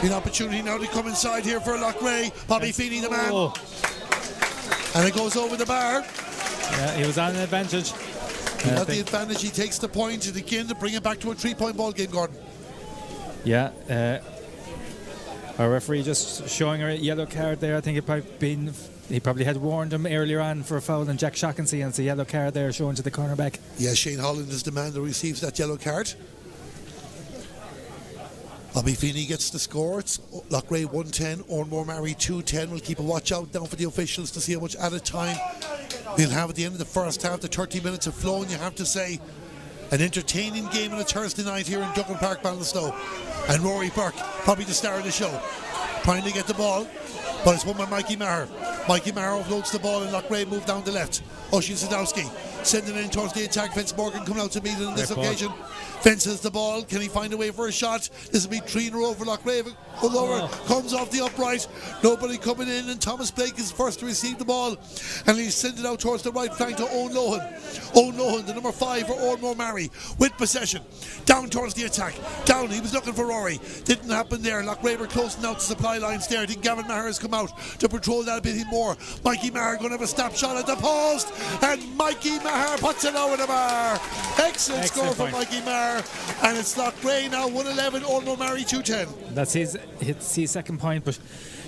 An opportunity now to come inside here for Loughrea. Bobby Feeney, the man. And it goes over the bar. Yeah, he was on an advantage. He got the advantage. He takes the point, and again to bring it back to a 3-point ball game, Gordon. Yeah. Our referee just showing her a yellow card there. I think he probably had warned him earlier on for a foul, and Jack Shockley, and it's a yellow card there showing to the cornerback. Yeah, Shane Holland is the man that receives that yellow card. Bobby Feeney gets the score. It's Loughrea 1-10, Oranmore Maree 2-10. We'll keep a watch out down for the officials to see how much added time we'll have at the end of the first half. The 30 minutes of flow, and you have to say, an entertaining game on a Thursday night here in Dublin Park, Ballinasloe. And Rory Burke, probably the star of the show, trying to get the ball, but it's won by Mikey Maher. Mikey Maree offloads the ball and Loughrea move down the left. Oisin Sadowski sending in towards the attack. Vince Morgan coming out to meet it on this occasion. Vince has the ball. Can he find a way for a shot? This will be 3 in a row for Loughrea. Lower comes off the upright. Nobody coming in, and Thomas Blake is first to receive the ball, and he's sent it out towards the right flank to Owen Lohan. Owen Lohan, the number 5 for Oranmore Maree, with possession. Down towards the attack. Down, he was looking for Rory. Didn't happen there. Loughrea were closing out the supply lines there. I think Gavin Maher has come out to patrol that a bit more. Mikey Maher going to have a snapshot at the post, and Mikey Maher puts it over the bar. Excellent score from Mikey Maher, and it's Loughrea now 111, Oranmore Maree 210. That's his second point, but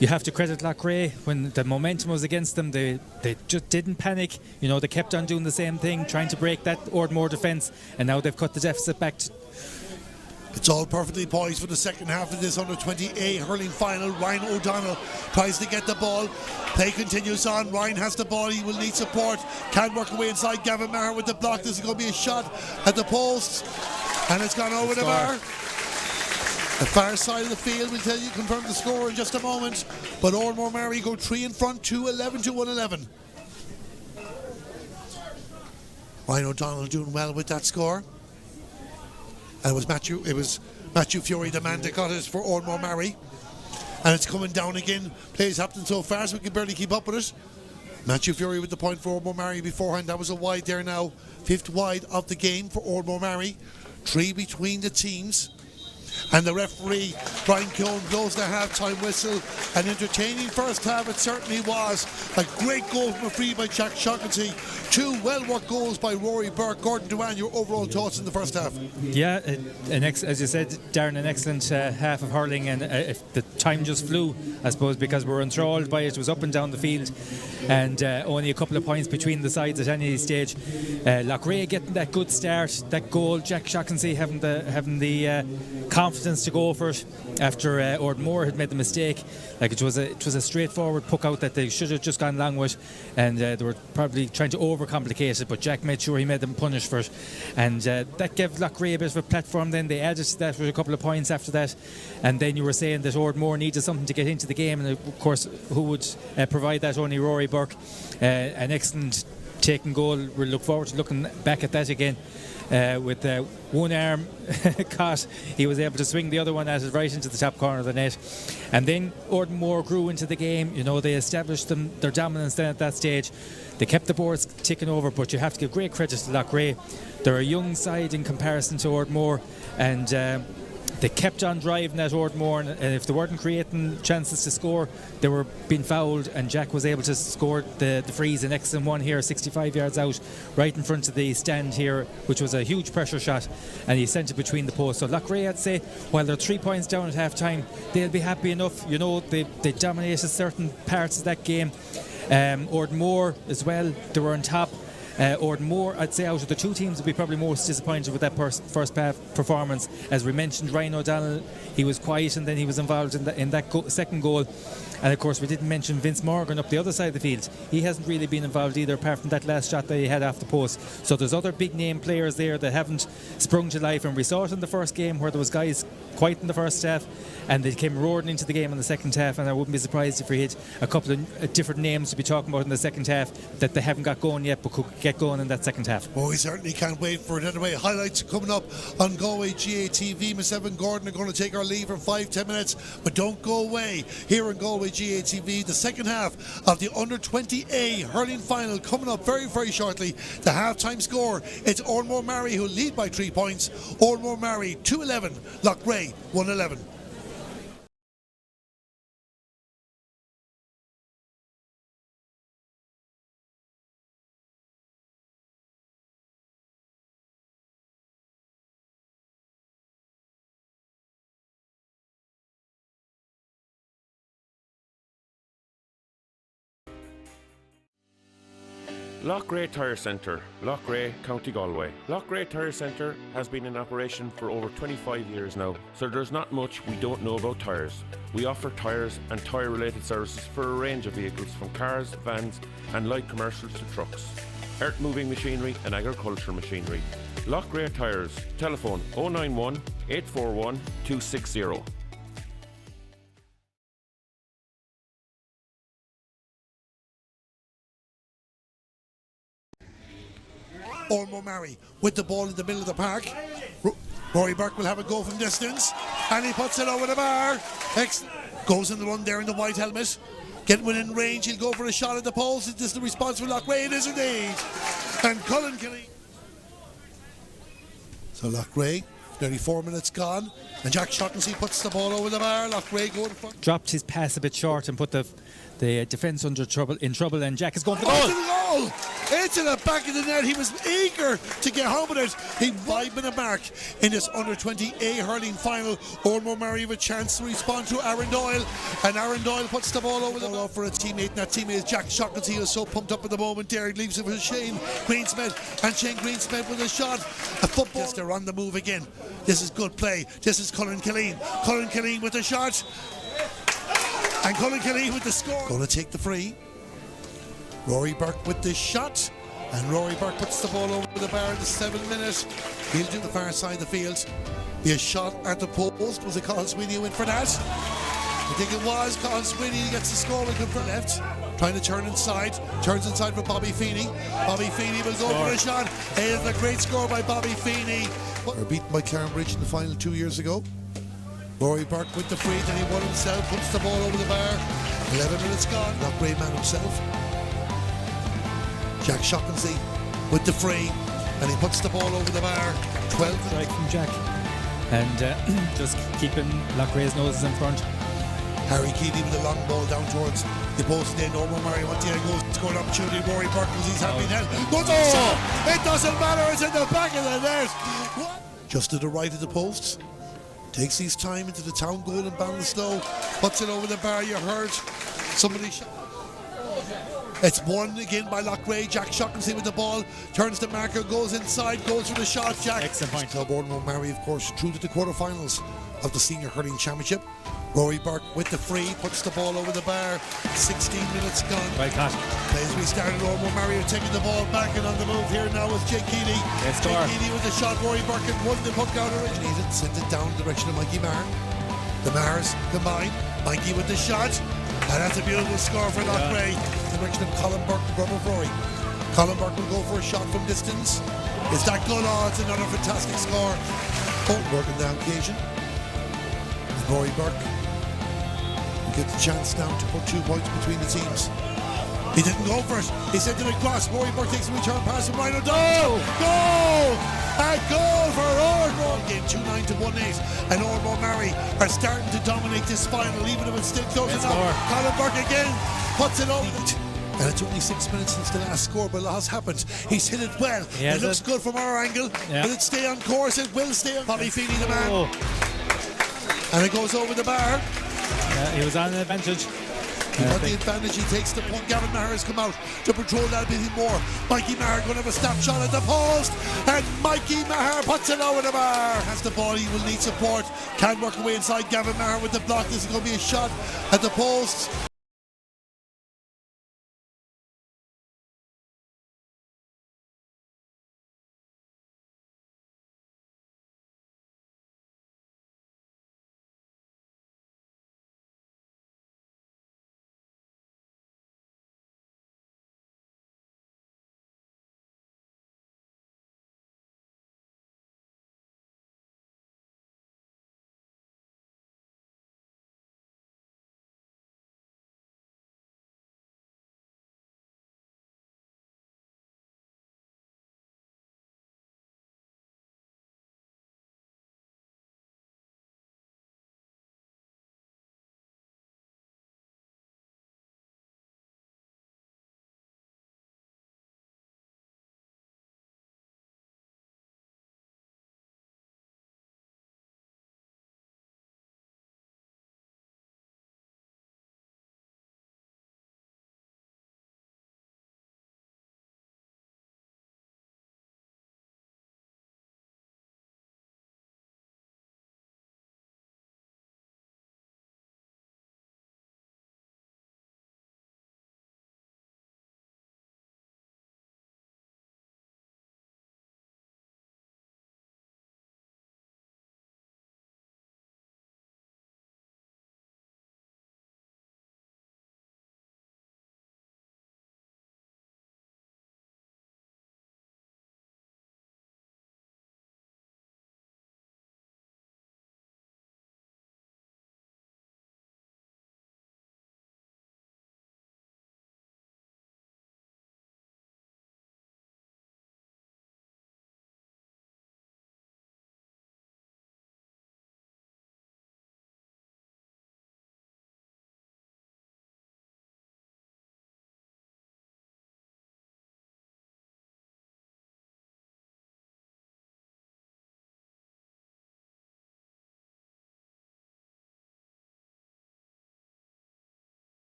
you have to credit Loughrea. When the momentum was against them, they just didn't panic. You know, they kept on doing the same thing, trying to break that Oranmore defence, and now they've cut the deficit back to. It's all perfectly poised for the second half of this under-20A hurling final. Ryan O'Donnell tries to get the ball. Play continues on. Ryan has the ball. He will need support. Can work away inside. Gavin Maher with the block. This is going to be a shot at the post, and it's gone over the bar. The far side of the field will tell you, confirm the score in just a moment. But Oranmore Maree go 3 in front, 211 to 111. Ryan O'Donnell doing well with that score. And it was Matthew Fury, the man that got it for Oranmore Maree. And it's coming down again. Plays happening so fast we can barely keep up with it. Matthew Fury with the point for Oranmore Maree beforehand. That was a wide there now. 5th wide of the game for Oranmore Maree. 3 between the teams. And the referee, Brian Keown, blows the half-time whistle. An entertaining first half, it certainly was. A great goal from a free by Jack Shaughnessy. 2 well-worked goals by Rory Burke. Gordon Duane, your overall thoughts in the first half? Yeah, as you said, Darren, an excellent half of hurling, and the time just flew, I suppose, because we were enthralled by it. It was up and down the field, and only a couple of points between the sides at any stage. Loughrea getting that good start, that goal, Jack Shaughnessy having the confidence to go for it after Oranmore had made the mistake. Like it was a straightforward puck out that they should have just gone long with, and they were probably trying to overcomplicate it, but Jack made sure he made them punish for it, and that gave Loughrea a bit of a platform. Then they added to that with a couple of points after that, and then you were saying that Oranmore needed something to get into the game, and of course who would provide that? Only Rory Burke. An excellent taking goal. We'll look forward to looking back at that again. With one arm caught, he was able to swing the other one at it right into the top corner of the net. And then Oranmore grew into the game. You know, they established their dominance then at that stage. They kept the boards ticking over, but you have to give great credit to Loughrea. They're a young side in comparison to Oranmore, and they kept on driving at Oranmore, and if they weren't creating chances to score, they were being fouled, and Jack was able to score the freeze in excellent one here, 65 yards out, right in front of the stand here, which was a huge pressure shot, and he sent it between the posts. So Loughrea, I'd say, while they're 3 points down at half time, they'll be happy enough. You know, they dominated certain parts of that game. Oranmore as well, they were on top. Oranmore, I'd say, out of the two teams, would be probably most disappointed with that first half performance. As we mentioned, Ryan O'Donnell, he was quiet, and then he was involved in that second goal. And of course we didn't mention Vince Morgan up the other side of the field. He hasn't really been involved either, apart from that last shot that he had off the post. So there's other big name players there that haven't sprung to life, and we saw it in the first game where there was guys quiet in the first half and they came roaring into the game in the second half, and I wouldn't be surprised if we had a couple of different names to be talking about in the second half that they haven't got going yet but could get going in that second half. Well, we certainly can't wait for it anyway. Highlights coming up on Galway GATV. Myself and Gordon are going to take our leave in 5-10 minutes, but don't go away. Here on Galway GATV, the second half of the under-20A hurling final coming up very, very shortly. The half-time score, it's Oranmore Maree who lead by 3 points. Oranmore Maree 211, Loughrea 111. Loughrea Tire Centre, Loughrea, County Galway. Loughrea Tire Centre has been in operation for over 25 years now, so there's not much we don't know about tyres. We offer tyres and tyre related services for a range of vehicles, from cars, vans and light commercials to trucks, earth moving machinery and agricultural machinery. Loughrea Tyres, telephone 091 841 260. Oranmore Maree with the ball in the middle of the park. Rory Burke will have a go from distance, and he puts it over the bar. Goes in the run there in the white helmet. Getting within range, he'll go for a shot at the post. Is this the response from Loughrea? It is indeed. And Cullen Kelly. So Loughrea, nearly 4 minutes gone, and Jack Shaughnessy puts the ball over the bar. Loughrea going front. Dropped his pass a bit short and put the defence in trouble, and Jack is going for the goal. Into the back of the net. He was eager to get home with it. He 5-minute mark in this under 20A hurling final. Oranmore Maree have a chance to respond to Aaron Doyle, and Aaron Doyle puts the ball over the ball for a teammate, and that teammate is Jack Shaughnessy, who is so pumped up at the moment there. He leaves it for Shane Greensmith, and Shane Greensmith with a shot. A football. Yes, they're on the move again. This is good play. This is Cullen Killeen. Cullen Killeen with the shot. And Cullen Kelly with the score. Going to take the free. Rory Burke with the shot. And Rory Burke puts the ball over the bar in the 7th minute. He'll do the far side of the field. Be a shot at the post. Was it Colin Sweeney who went for that? I think it was. Colin Sweeney gets the score with him for left. Trying to turn inside. Turns inside for Bobby Feeney. Bobby Feeney will go for a shot. It is a great score by Bobby Feeney. They were beaten by Clarenbridge in the final 2 years ago. Rory Burke with the free, then he won himself, puts the ball over the bar. 11 minutes gone. Loughrea man himself. Jack Shaughnessy with the free, and he puts the ball over the bar. 12 strike from Jack, and just keeping Loughrea's noses in front. Harry Keeley with the long ball down towards the post, and then Oranmore Maree once again goes to score an opportunity. Rory Burke, because he's happy now. It doesn't matter, it's in the back of the net. Just to the right of the posts. Takes his time into the town goal in Ballinasloe, puts it over the bar. You heard somebody shot. It's won again by Loughrea. Jack Shaughnessy with the ball, turns the marker, goes inside, goes for the shot. Jack. Excellent point. Club Oranmore Maree, of course, through to the quarterfinals of the Senior Hurling Championship. Rory Burke with the free, puts the ball over the bar. 16 minutes gone. Right, Pat. As we started, Oranmore Maree are taking the ball back, and on the move here now with Jake Keeley. Yes, Jake Keeley with the shot. Rory Burke had won the puck out originated, sent it down the direction of Mikey Maher. The Mahers combine. Mikey with the shot, and that's a beautiful score for Loughrea. The direction of Colin Burke, the brother of Rory. Colin Burke will go for a shot from distance. Is that good? Oh, it's another fantastic score. Working down occasion. Rory Burke gets the chance now to put 2 points between the teams. He didn't go for it. He sent it across. Rory Burke takes a return pass from Rhino. Goal! Goal! A goal for Oranmore. Game 2-9 to 1-8. And Oranmore Maree are starting to dominate this final, even if it's still close enough. Colin Burke again puts it over. And it's only 6 minutes since the last score, but a lot has happened. He's hit it well. It looks good from our angle. Will it stay on course? It will stay on. Bobby Feeney, the man. And it goes over the bar. He was on an advantage. He got the advantage. He takes the point. Gavin Maher has come out to patrol that bit more. Mikey Maher going to have a snap shot at the post, and Mikey Maher puts it over the bar. Has the ball. He will need support. Can work away inside. Gavin Maher with the block. This is going to be a shot at the post.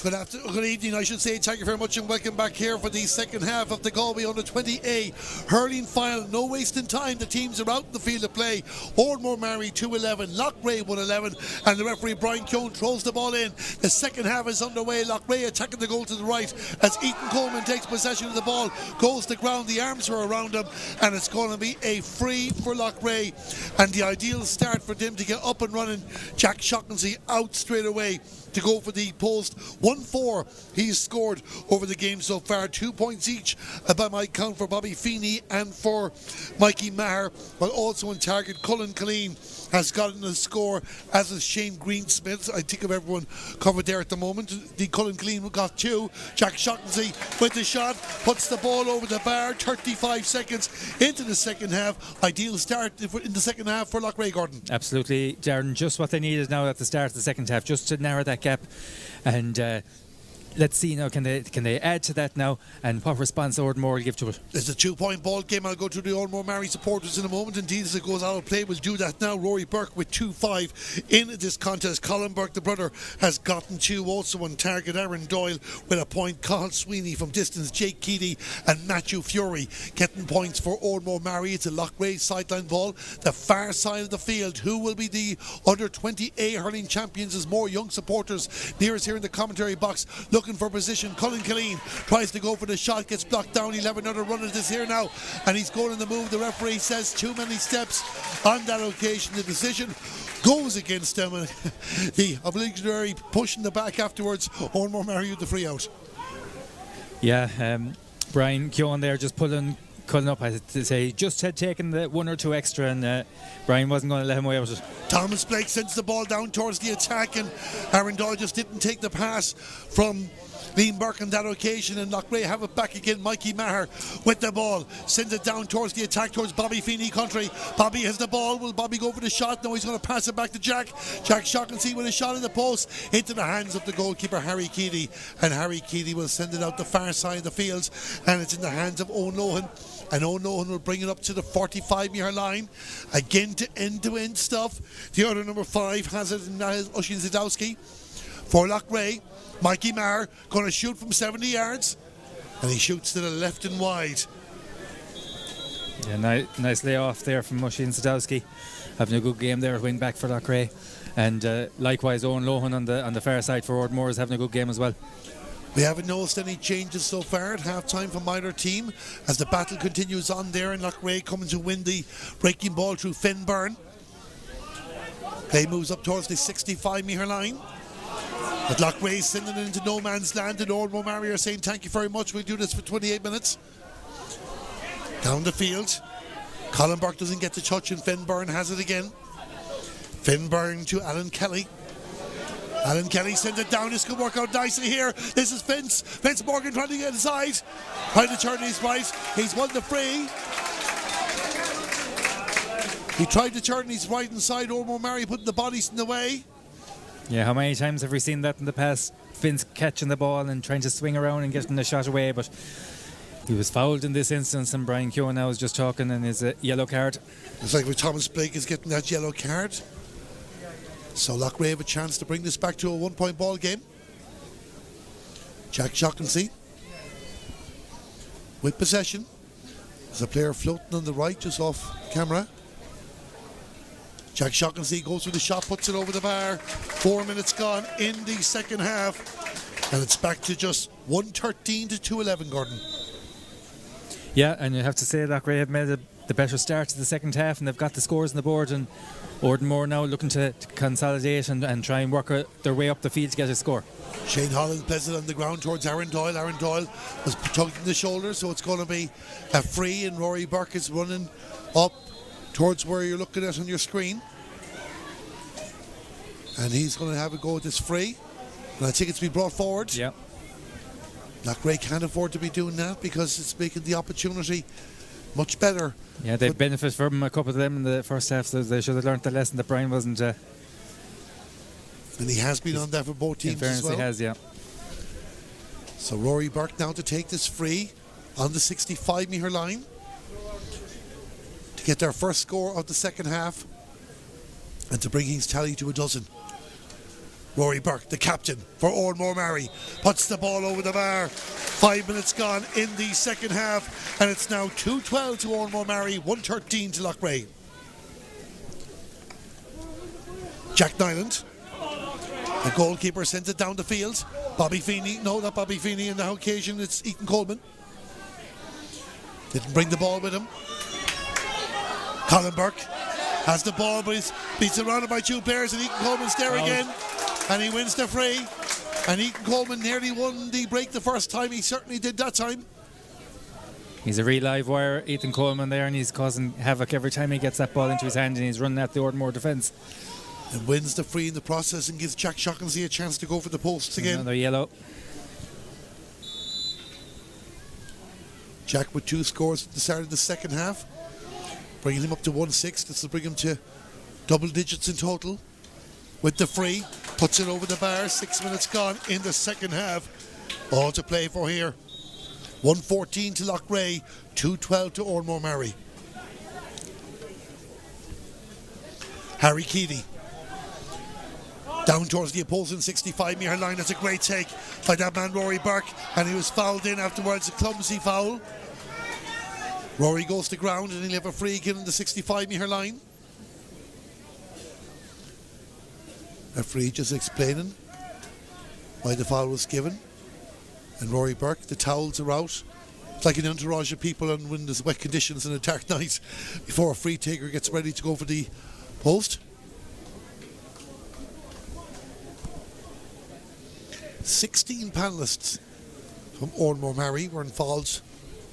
Good evening, I should say. Thank you very much and welcome back here for the second half of the Galway U20A hurling final. No wasting time. The teams are out in the field of play. Oranmore Maree 2-11, Loughrea 1-11, and the referee Brian Keown throws the ball in. The second half is underway. Loughrea attacking the goal to the right as Ethan Coleman takes possession of the ball, goes to ground. The arms are around him, and it's going to be a free for Loughrea. And the ideal start for them to get up and running. Jack Shaughnessy out straight away to go for the post. 1-4 he's scored over the game so far. 2 points each by my count for Bobby Feeney and for Mikey Maher, while also on target Cullen Killeen has gotten a score, as is Shane Greensmith. I think of everyone covered there at the moment. The Cullen Killeen got 2. Jack Shaughnessy with the shot, puts the ball over the bar. 35 seconds into the second half. Ideal start in the second half for Loughrea, Gordon. Absolutely, Darren. Just what they needed now at the start of the second half, just to narrow that gap. And let's see now, can they add to that now, and what response Oranmore will give to it? It's a 2-point ball game. I'll go to the Oranmore Maree supporters in a moment. Indeed, as it goes out of play, we'll do that now. Rory Burke with 2-5 in this contest. Colin Burke, the brother, has gotten 2. Also on target, Aaron Doyle with a point. Cathal Sweeney from distance, Jake Keady and Matthew Fury getting points for Oranmore Maree. It's a Loughrea sideline ball, the far side of the field. Who will be the under-20A hurling champions? As more young supporters near us here in the commentary box looking for position. Cullen Killeen tries to go for the shot, gets blocked down. He'll have another run at this here now, and he's going on the move. The referee says too many steps on that occasion. The decision goes against them, and the obligatory push in the back afterwards. Oranmore Maree with the free out. Yeah, Brian Keown there just pulling Cullen up. I had to say, just had taken the 1 or 2 extra, and Brian wasn't going to let him away with it. Thomas Blake sends the ball down towards the attack, and Aaron Doyle just didn't take the pass from Liam Burke on that occasion, and Loughrea have it back again. Mikey Maher with the ball, sends it down towards the attack, towards Bobby Feeney country. Bobby has the ball. Will Bobby go for the shot? No, he's going to pass it back to Jack. Jack Shaughnessy with a shot in the post into the hands of the goalkeeper Harry Keady, and Harry Keady will send it out the far side of the field, and it's in the hands of O'Nohan. And O'Nohan will bring it up to the 45-metre line. Again to end stuff. The other number 5 has it in Oisín Zadowski. For Loughrea, Mikey Maher going to shoot from 70 yards. And he shoots to the left and wide. Yeah, nice layoff there from Oisín Zadowski. Having a good game there, wing back for Loughrea. And likewise, Owen Lohan on the far side for Oranmore is having a good game as well. We haven't noticed any changes so far at half-time from either team as the battle continues on there, and Loughrea coming to win the breaking ball through Finn Byrne. Play moves up towards the 65-metre line. But Loughrea sending it into no man's land, and Oranmore Maree are saying thank you very much, we'll do this for 28 minutes. Down the field. Colin Burke doesn't get the touch, and Finn Byrne has it again. Finn Byrne to Alan Kelly. Alan Kelly sends it down. This could work out nicely here. This is Vince Morgan trying to get inside. Trying to turn his right. He's won the free. He tried to turn his right inside. Oranmore Maree putting the bodies in the way. Yeah, how many times have we seen that in the past? Vince catching the ball and trying to swing around and getting the shot away, but he was fouled in this instance, and Brian Keown now is just talking in his yellow card. It's like Thomas Blake is getting that yellow card. So Loughrea have a chance to bring this back to a 1-point ball game. Jack Shaughnessy with possession. There's a player floating on the right just off camera. Jack Shaughnessy goes with the shot, puts it over the bar. 4 minutes gone in the second half, and it's back to just 113 to 211, Gordon. Yeah, and you have to say Loughrea have made the better start to the second half, and they've got the scores on the board, and Oranmore now looking to consolidate and try and work their way up the field to get a score. Shane Holland plays it on the ground towards Aaron Doyle. Aaron Doyle was tugged in the shoulder, so it's going to be a free, and Rory Burke is running up towards where you're looking at on your screen. And he's going to have a go at this free. And I think it's been brought forward. Yeah. Loughrea can't afford to be doing that because it's making the opportunity much better. Yeah, they've benefited from a couple of them in the first half, so they should have learnt the lesson that Brian wasn't. And he has been on that for both teams. In fairness, as well. He has, yeah. So Rory Burke now to take this free on the 65-metre line to get their first score of the second half and to bring his tally to a dozen. Rory Burke, the captain for Oranmore Maree, puts the ball over the bar. 5 minutes gone in the second half, and it's now 2-12 to Oranmore Maree, 1-13 to Loughrea. Jack Nyland, the goalkeeper, sends it down the field. Bobby Feeney, no, not Bobby Feeney on the occasion, it's Ethan Coleman. Didn't bring the ball with him. Colin Burke has the ball, but he's surrounded by two players, and Ethan Coleman's there again, and he wins the free. And Ethan Coleman nearly won the break the first time. He certainly did that time. He's a real live wire, Ethan Coleman there, and he's causing havoc every time he gets that ball into his hand, and he's running at the Oranmore defence. And wins the free in the process and gives Jack Shaughnessy a chance to go for the posts again. Another yellow. Jack with 2 scores at the start of the second half, bringing him up to 1-6. This will bring him to double digits in total. With the free, puts it over the bar. 6 minutes gone in the second half. All to play for here. 1-14 to Loughrea, 2-12 to Oranmore Maree. Harry Keady down towards the opposing 65-metre line. That's a great take by that man Rory Burke, and he was fouled in afterwards, a clumsy foul. Rory goes to ground, and he'll have a free again on the 65-metre line. Referee just explaining why the foul was given. And Rory Burke, the towels are out. It's like an entourage of people on when there's wet conditions and a dark night before a free taker gets ready to go for the post. 16 panellists from Oranmore Maree were involved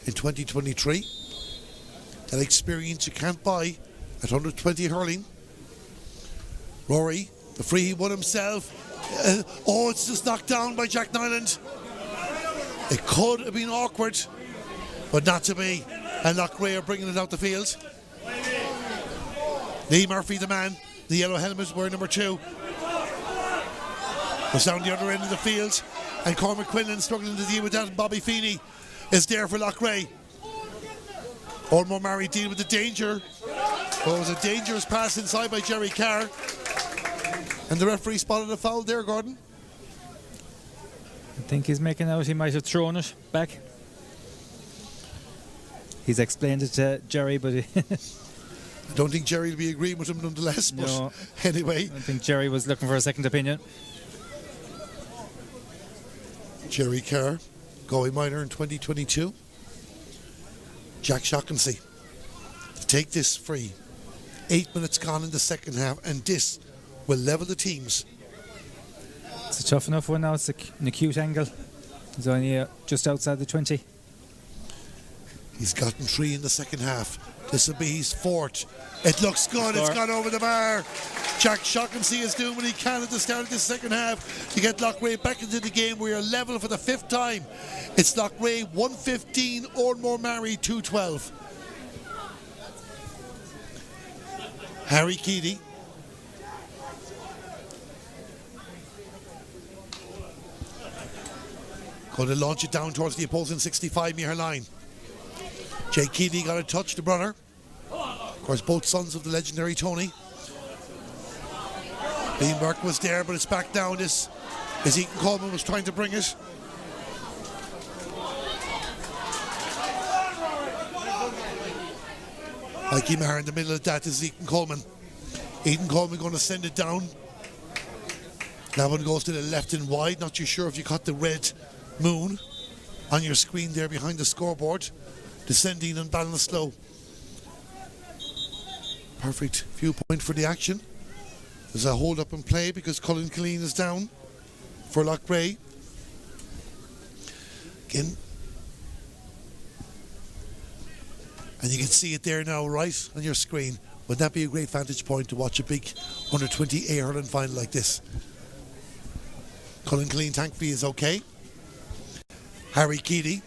in 2023. That experience you can't buy at 120 hurling. Rory, the free he won himself. It's just knocked down by Jack Nyland. It could have been awkward, but not to be. And Loughrea are bringing it out the field. Lee Murphy, the man, the yellow helmet, wearing number 2. Was down the other end of the field, and Cormac Quinlan struggling to deal with that, and Bobby Feeney is there for Loughrea. Oranmore Maree deal with the danger. It was a dangerous pass inside by Jerry Carr, and the referee spotted a foul there, Gordon. I think he's making out he might have thrown it back. He's explained it to Jerry, but I don't think Jerry will be agreeing with him nonetheless, but no, anyway. I think Jerry was looking for a second opinion. Jerry Carr, Galway minor in 2022. Jack Shaughnessy to take this free. 8 minutes gone in the second half, and this will level the teams. It's a tough enough one now. It's an acute angle. He's only just outside the 20. He's gotten 3 in the second half. This will be his 4th. It looks good. It's gone over the bar. Jack Shaughnessy is doing what he can at the start of this second half to get Loughrea back into the game. We are level for the 5th time. It's Loughrea 1-15, Oranmore Maree 2-12. Harry Keady. Going to launch it down towards the opposing 65-metre line. Jay Keady got a touch, the brother. Of course, both sons of the legendary Tony. Liam Burke was there, but it's back down. This as Ethan Coleman was trying to bring it. Mikey Maher in the middle of that is Ethan Coleman. Ethan Coleman going to send it down. That one goes to the left and wide. Not too sure if you caught the red moon on your screen there behind the scoreboard. Descending on Ballinasloe. Perfect viewpoint for the action. There's a hold up in play because Colin Killeen is down for Loughrea. Again. And you can see it there now right on your screen. Would that be a great vantage point to watch a big under-20A hurling final like this? Colin Killeen thankfully is okay. Harry Keady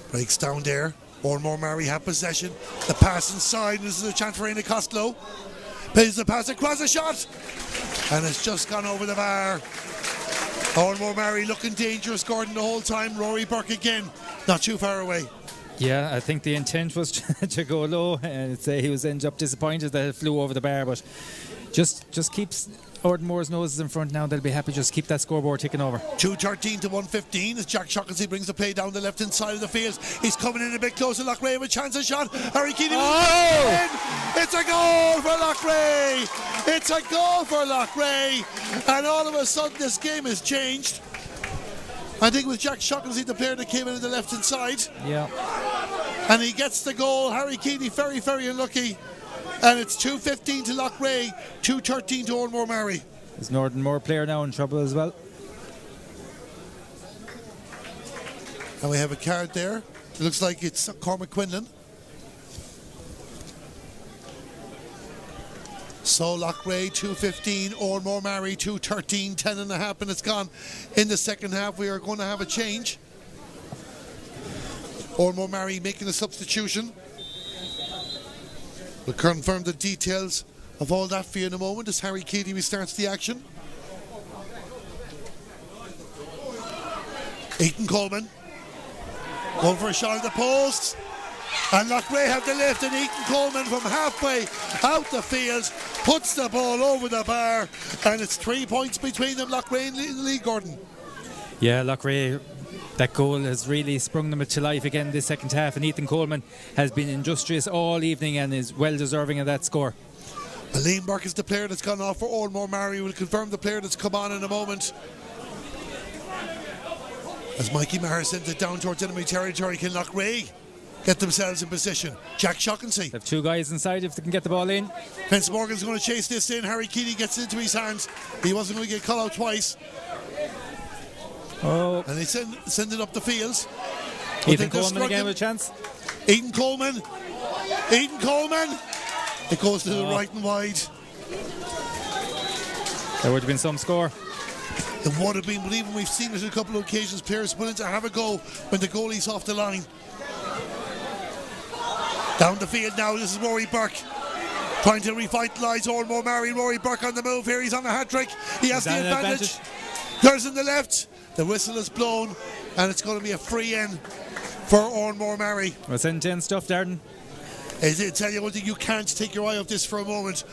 breaks down there. Oranmore Maree have possession. The pass inside. This is a chance for Aina Costello. Plays the pass across the shot. And it's just gone over the bar. Oranmore Maree looking dangerous, Gordon, the whole time. Rory Burke again. Not too far away. Yeah, I think the intent was to go low, and he was ended up disappointed that it flew over the bar, but Just keeps Oranmore's noses in front now. They'll be happy just keep that scoreboard ticking over. 2:13 to 1:15 as Jack Shaughnessy brings the play down the left hand side of the field. He's coming in a bit closer. Loughrea with a chance of shot. Harry Keating. It's a goal for Loughrea. It's a goal for Loughrea. And all of a sudden this game has changed. I think it was Jack Shaughnessy, the player that came in on the left hand side. Yeah. And he gets the goal. Harry Keating very, very unlucky. And it's 2:15 to Loughrea, 2:13 to Oranmore Maree. There's an Oranmore player now in trouble as well. And we have a card there. It looks like it's Cormac Quinlan. So Loughrea 2:15, Oranmore Maree 2:13, 10.5 minutes gone in the second half. We are going to have a change. Oranmore Maree making a substitution. We'll confirm the details of all that for you in a moment as Harry Keating restarts the action. Ethan Coleman going for a shot at the post. And Loughrea have the lift, and Ethan Coleman from halfway out the field puts the ball over the bar, and it's 3 points between them, Loughrea in the league, Gordon. Yeah, Loughrea, that goal has really sprung them to life again this second half, and Ethan Coleman has been industrious all evening and is well deserving of that score. Liam Burke is the player that's gone off for Oranmore Maree. We'll confirm the player that's come on in a moment. As Mikey Maher sends it down towards enemy territory, can Loughrea get themselves in position? Jack Shaughnessy. They have two guys inside if they can get the ball in. Vince Morgan's going to chase this in. Harry Keating gets it into his hands. He wasn't going to get caught out twice. Oh. And they send it up the field. Ethan Coleman again with a chance. Ethan Coleman. It goes to the right and wide. There would have been some score. It would have been, but even we've seen it on a couple of occasions, players willing to have a go when the goalie's off the line. Down the field now, this is Rory Burke trying to revitalise Oranmore Maree. Rory Burke on the move here, he's on a hat-trick. He has the advantage. There's in the left. The whistle is blown, and it's going to be a free in for Oranmore Maree. It's intense stuff, Darren. I tell you one thing, you can't take your eye off this for a moment.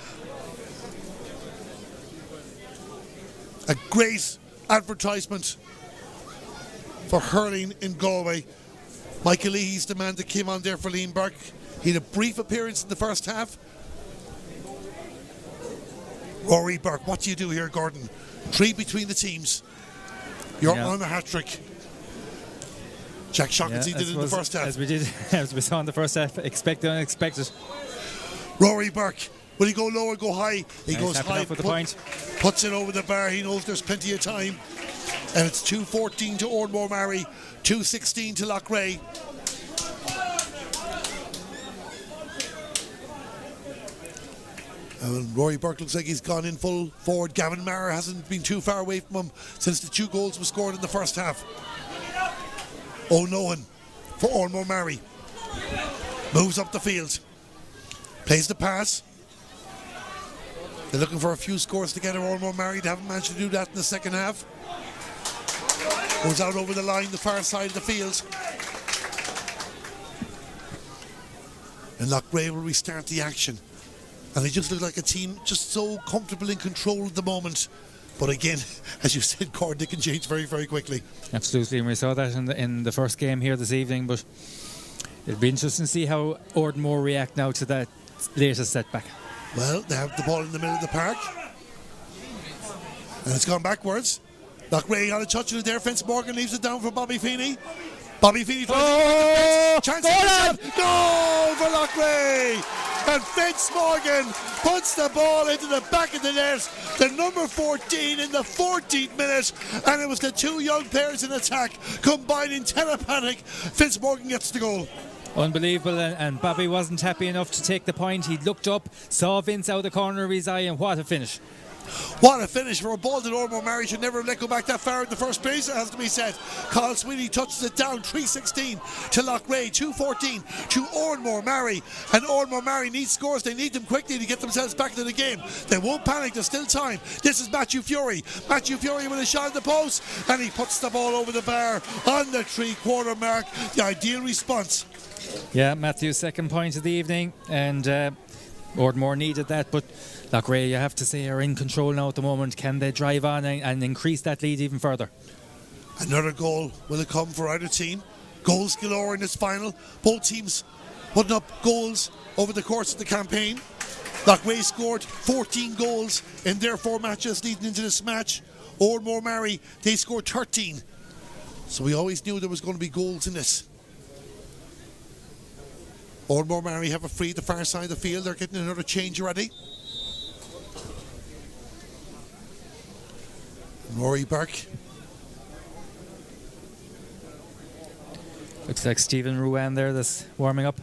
A great advertisement for hurling in Galway. Michael Leahy's the man that came on there for Liam Burke. He had a brief appearance in the first half. Rory Burke, what do you do here, Gordon? 3 between the teams. You're on a hat-trick. Jack Shaughnessy did it in the first half. As we saw in the first half, expect the unexpected. Rory Burke, will he go low or go high? He goes high, with the point. Puts it over the bar. He knows there's plenty of time. And it's 2:14 to Oranmore Maree, 2:16 to Loughrea. And Rory Burke looks like he's gone in full forward. Gavin Maher hasn't been too far away from him since the 2 goals were scored in the first half. O'Nohan for Oranmore Maree. Moves up the field. Plays the pass. They're looking for a few scores together. Oranmore Maree, they haven't managed to do that in the second half. Goes out over the line, the far side of the field. And Loughrea will restart the action. And they just look like a team just so comfortable in control at the moment. But again, as you said, Cord, they can change very, very quickly. Absolutely, and we saw that in the first game here this evening. But it'll be interesting to see how Oranmore react now to that latest setback. Well, they have the ball in the middle of the park. And it's gone backwards. Loughrea got a touch of it there. Vince Morgan leaves it down for Bobby Feeney. Bobby Feeney tries to goal for Loughrea! And Vince Morgan puts the ball into the back of the net, the number 14 in the 14th minute, and it was the 2 young players in attack combining telepathic. Vince Morgan gets the goal. Unbelievable, and Bobby wasn't happy enough to take the point. He looked up, saw Vince out the corner of his eye, and what a finish. What a finish for a ball that Oranmore Maree should never have let go back that far in the first place, it has to be said. Carl Sweeney touches it down, 3:16 to Loughrea, 2:14 to Oranmore Maree. And Oranmore Maree needs scores, they need them quickly to get themselves back into the game. They won't panic, there's still time. This is Matthew Fury. Matthew Fury with a shot at the post, and he puts the ball over the bar on the 3-quarter mark. The ideal response. Yeah, Matthew's second point of the evening, and Oranmore needed that, but Loughrea, you have to say, are in control now at the moment. Can they drive on and increase that lead even further? Another goal will it come for either team. Goals galore in this final. Both teams putting up goals over the course of the campaign. Loughrea scored 14 goals in their 4 matches leading into this match. Oranmore Maree, they scored 13. So we always knew there was going to be goals in this. Oranmore Maree have a free at the far side of the field. They're getting another change ready. Rory Burke. Looks like Stephen Ruan there that's warming up.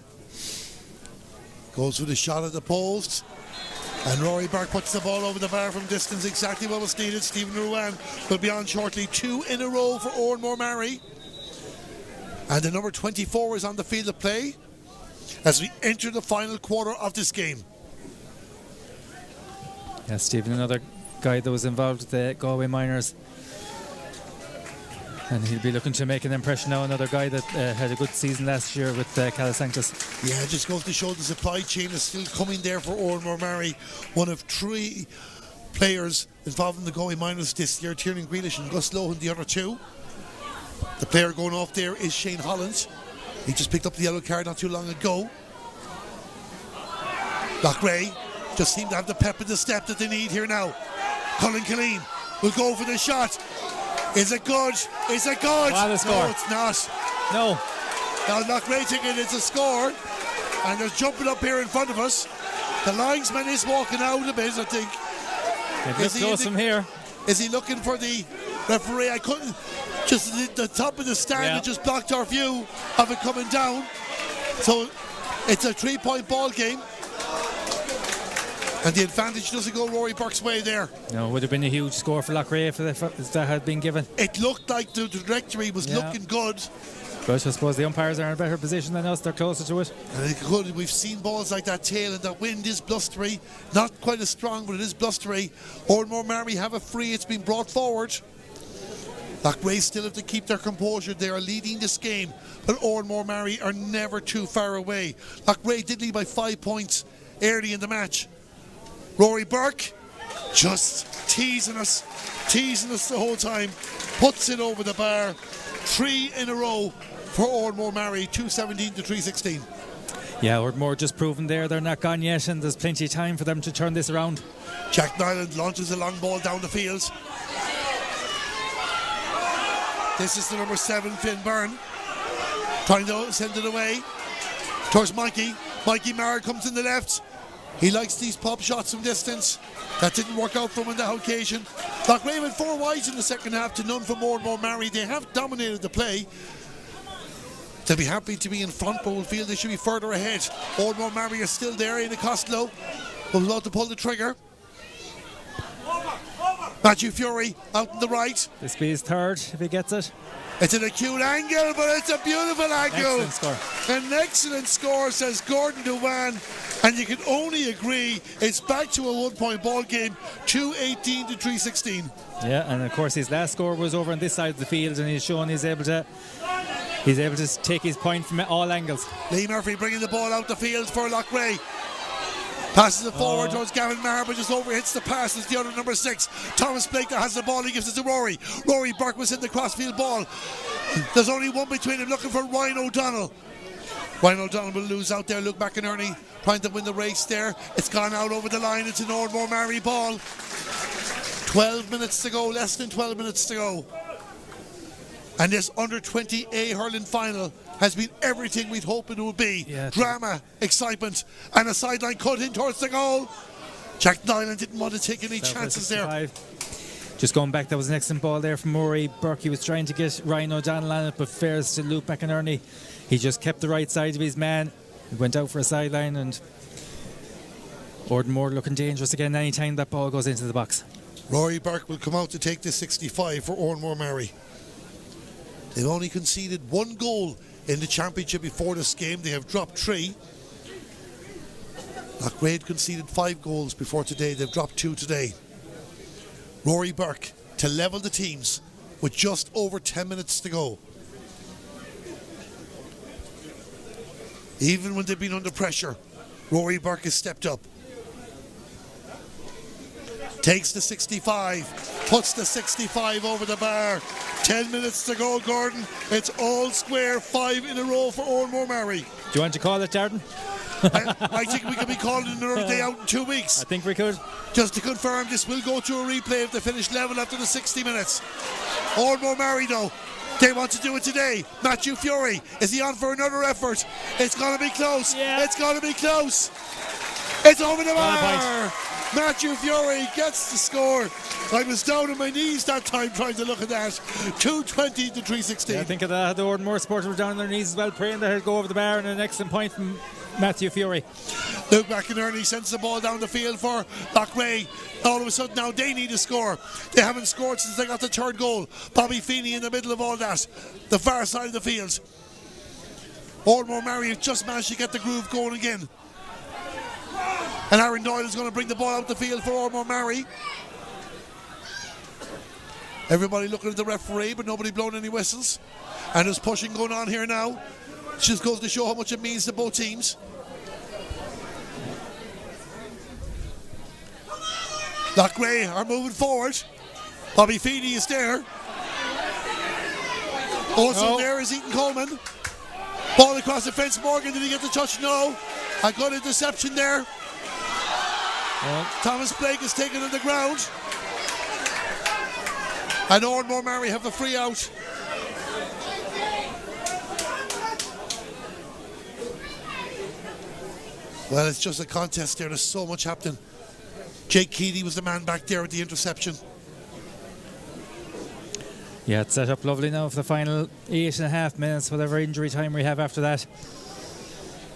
Goes with a shot at the post. And Rory Burke puts the ball over the bar from distance, exactly what was needed. Stephen Ruan will be on shortly. 2 in a row for Oranmore Maree. And the number 24 is on the field of play as we enter the final quarter of this game. Yeah, Stephen, another guy that was involved with the Galway Miners. And he'll be looking to make an impression now. Another guy that had a good season last year with Calasanctus. Yeah, it just goes to show the supply chain is still coming there for Oranmore Maree. One of 3 players involved in the Galway Miners this year, Tiernan Grealish and Gus Lohan, the other 2. The player going off there is Shane Holland. He just picked up the yellow card not too long ago. Loughrea just seem to have the pep and the step that they need here now. Colin Killeen will go for the shot. Is it good? Is it good? What a score. No, it's not. No. Now Loughrea thinking it's a score, and they're jumping up here in front of us. The linesman is walking out a bit, I think. Is he close from here? Is he looking for the referee? I couldn't. Just the top of the stand that just blocked our view of it coming down. So it's a 3-point ball game. And the advantage doesn't go Rory Burke's way there. No, it would have been a huge score for Loughrea if that had been given. It looked like the trajectory was looking good. But I suppose the umpires are in a better position than us. They're closer to it. And it could. We've seen balls like that tail, and that wind is blustery. Not quite as strong, but it is blustery. Oranmore Maree have a free. It's been brought forward. Loughrea still have to keep their composure. They are leading this game, but Oranmore Maree are never too far away. Loughrea did lead by 5 points early in the match. Rory Burke just teasing us the whole time. Puts it over the bar. 3 in a row for Oranmore Maree, 217 to 316. Yeah, Oranmore just proven there they're not gone yet, and there's plenty of time for them to turn this around. Jack Nyland launches a long ball down the field. This is the number 7, Finn Byrne, trying to send it away towards Mikey. Mikey Maree comes in the left. He likes these pop shots from distance. That didn't work out for him on that occasion. Loughrea went 4 wides in the second half to none from Oranmore Maree. They have dominated the play. They'll be happy to be in front, but will feel they should be further ahead. Oranmore Maree is still there in the Costello, but about to pull the trigger. Matthew Fury out on the right. This be his third if he gets it. It's an acute angle, but it's a beautiful angle. Excellent score. An excellent score, says Gordon Dewan. And you can only agree it's back to a 1-point ball game, 218 to 316. Yeah, and of course his last score was over on this side of the field, and he's shown he's able to take his point from all angles. Lee Murphy bringing the ball out the field for Loughrea. Passes it forward towards Gavin Maher, but just overhits the pass. It's the other number 6, Thomas Blake, that has the ball. He gives it to Rory. Rory Burke was in the crossfield ball. There's only one between them, looking for Ryan O'Donnell. Ryan O'Donnell will lose out there. Luke McInerney trying to win the race there. It's gone out over the line. It's an Oranmore Maree ball. 12 minutes to go, less than 12 minutes to go. And this under 20A hurling final has been everything we'd hoped it would be. Yeah, drama, excitement, and a sideline cut in towards the goal. Jack Nyland didn't want to take any chances there. Just going back, that was an excellent ball there from Maree. Burke, he was trying to get Ryan O'Donnell on it, but fares to Luke McInerney. He just kept the right side of his man. He went out for a sideline, and Oranmore looking dangerous again anytime that ball goes into the box. Rory Burke will come out to take the 65 for Oranmore Maree. They've only conceded 1 goal in the championship before this game. They have dropped 3. Loughrea conceded 5 goals before today. They've dropped 2 today. Rory Burke to level the teams with just over 10 minutes to go. Even when they've been under pressure, Rory Burke has stepped up. Takes the 65, puts the 65 over the bar. 10 minutes to go, Gordon. It's all square, 5 in a row for Oranmore Maree. Do you want to call it, Darden? I think we could be calling another day out in 2 weeks. I think we could. Just to confirm, this will go to a replay if they finish level after the 60 minutes. Oranmore Maree, though, they want to do it today. Matthew Fury, is he on for another effort? It's going to be close. Yeah. It's going to be close. It's over the bar. Matthew Fury gets the score. I was down on my knees that time trying to look at that. 220 to 316. Yeah, I think the Oranmore supporters were down on their knees as well, praying that it'll go over the bar, and an excellent point from Matthew Fury. Luke McInerney sends the ball down the field for Loughrea. All of a sudden now they need a score. They haven't scored since they got the third goal. Bobby Feeney in the middle of all that. The far side of the field. Oranmore Maree have just managed to get the groove going again. And Aaron Doyle is going to bring the ball out the field for Oranmore Maree. Everybody looking at the referee, but nobody blowing any whistles. And there's pushing going on here now. Just goes to show how much it means to both teams. Loughrea are moving forward. Bobby Feeney is there. Also there is Ethan Coleman. Ball across the fence. Morgan, did he get the touch? No. A good interception there. Thomas Blake is taken on the ground. And Oranmore Maree have a free out. Well, it's just a contest there. There's so much happening. Jake Keady was the man back there with the interception. Yeah, it's set up lovely now for the final 8.5 minutes, whatever injury time we have after that.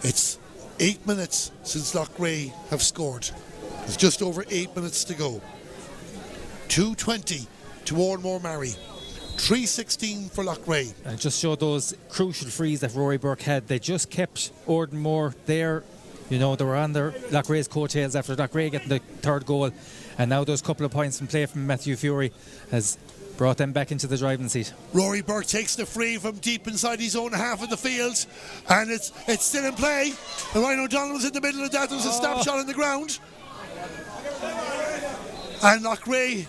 It's 8 minutes since Loughrea have scored. It's just over 8 minutes to go. 2:20 to Oranmore Maree. 3:16 for Loughrea. And it just showed those crucial frees that Rory Burke had. They just kept Oranmore there. You know, they were on their Loughrea's coattails after Loughrea getting the third goal. And now those couple of points from play from Matthew Fury has brought them back into the driving seat. Rory Burke takes the free from deep inside his own half of the field. And it's still in play. And Ryan O'Donnell was in the middle of that. There was a snapshot on the ground. And Loughrea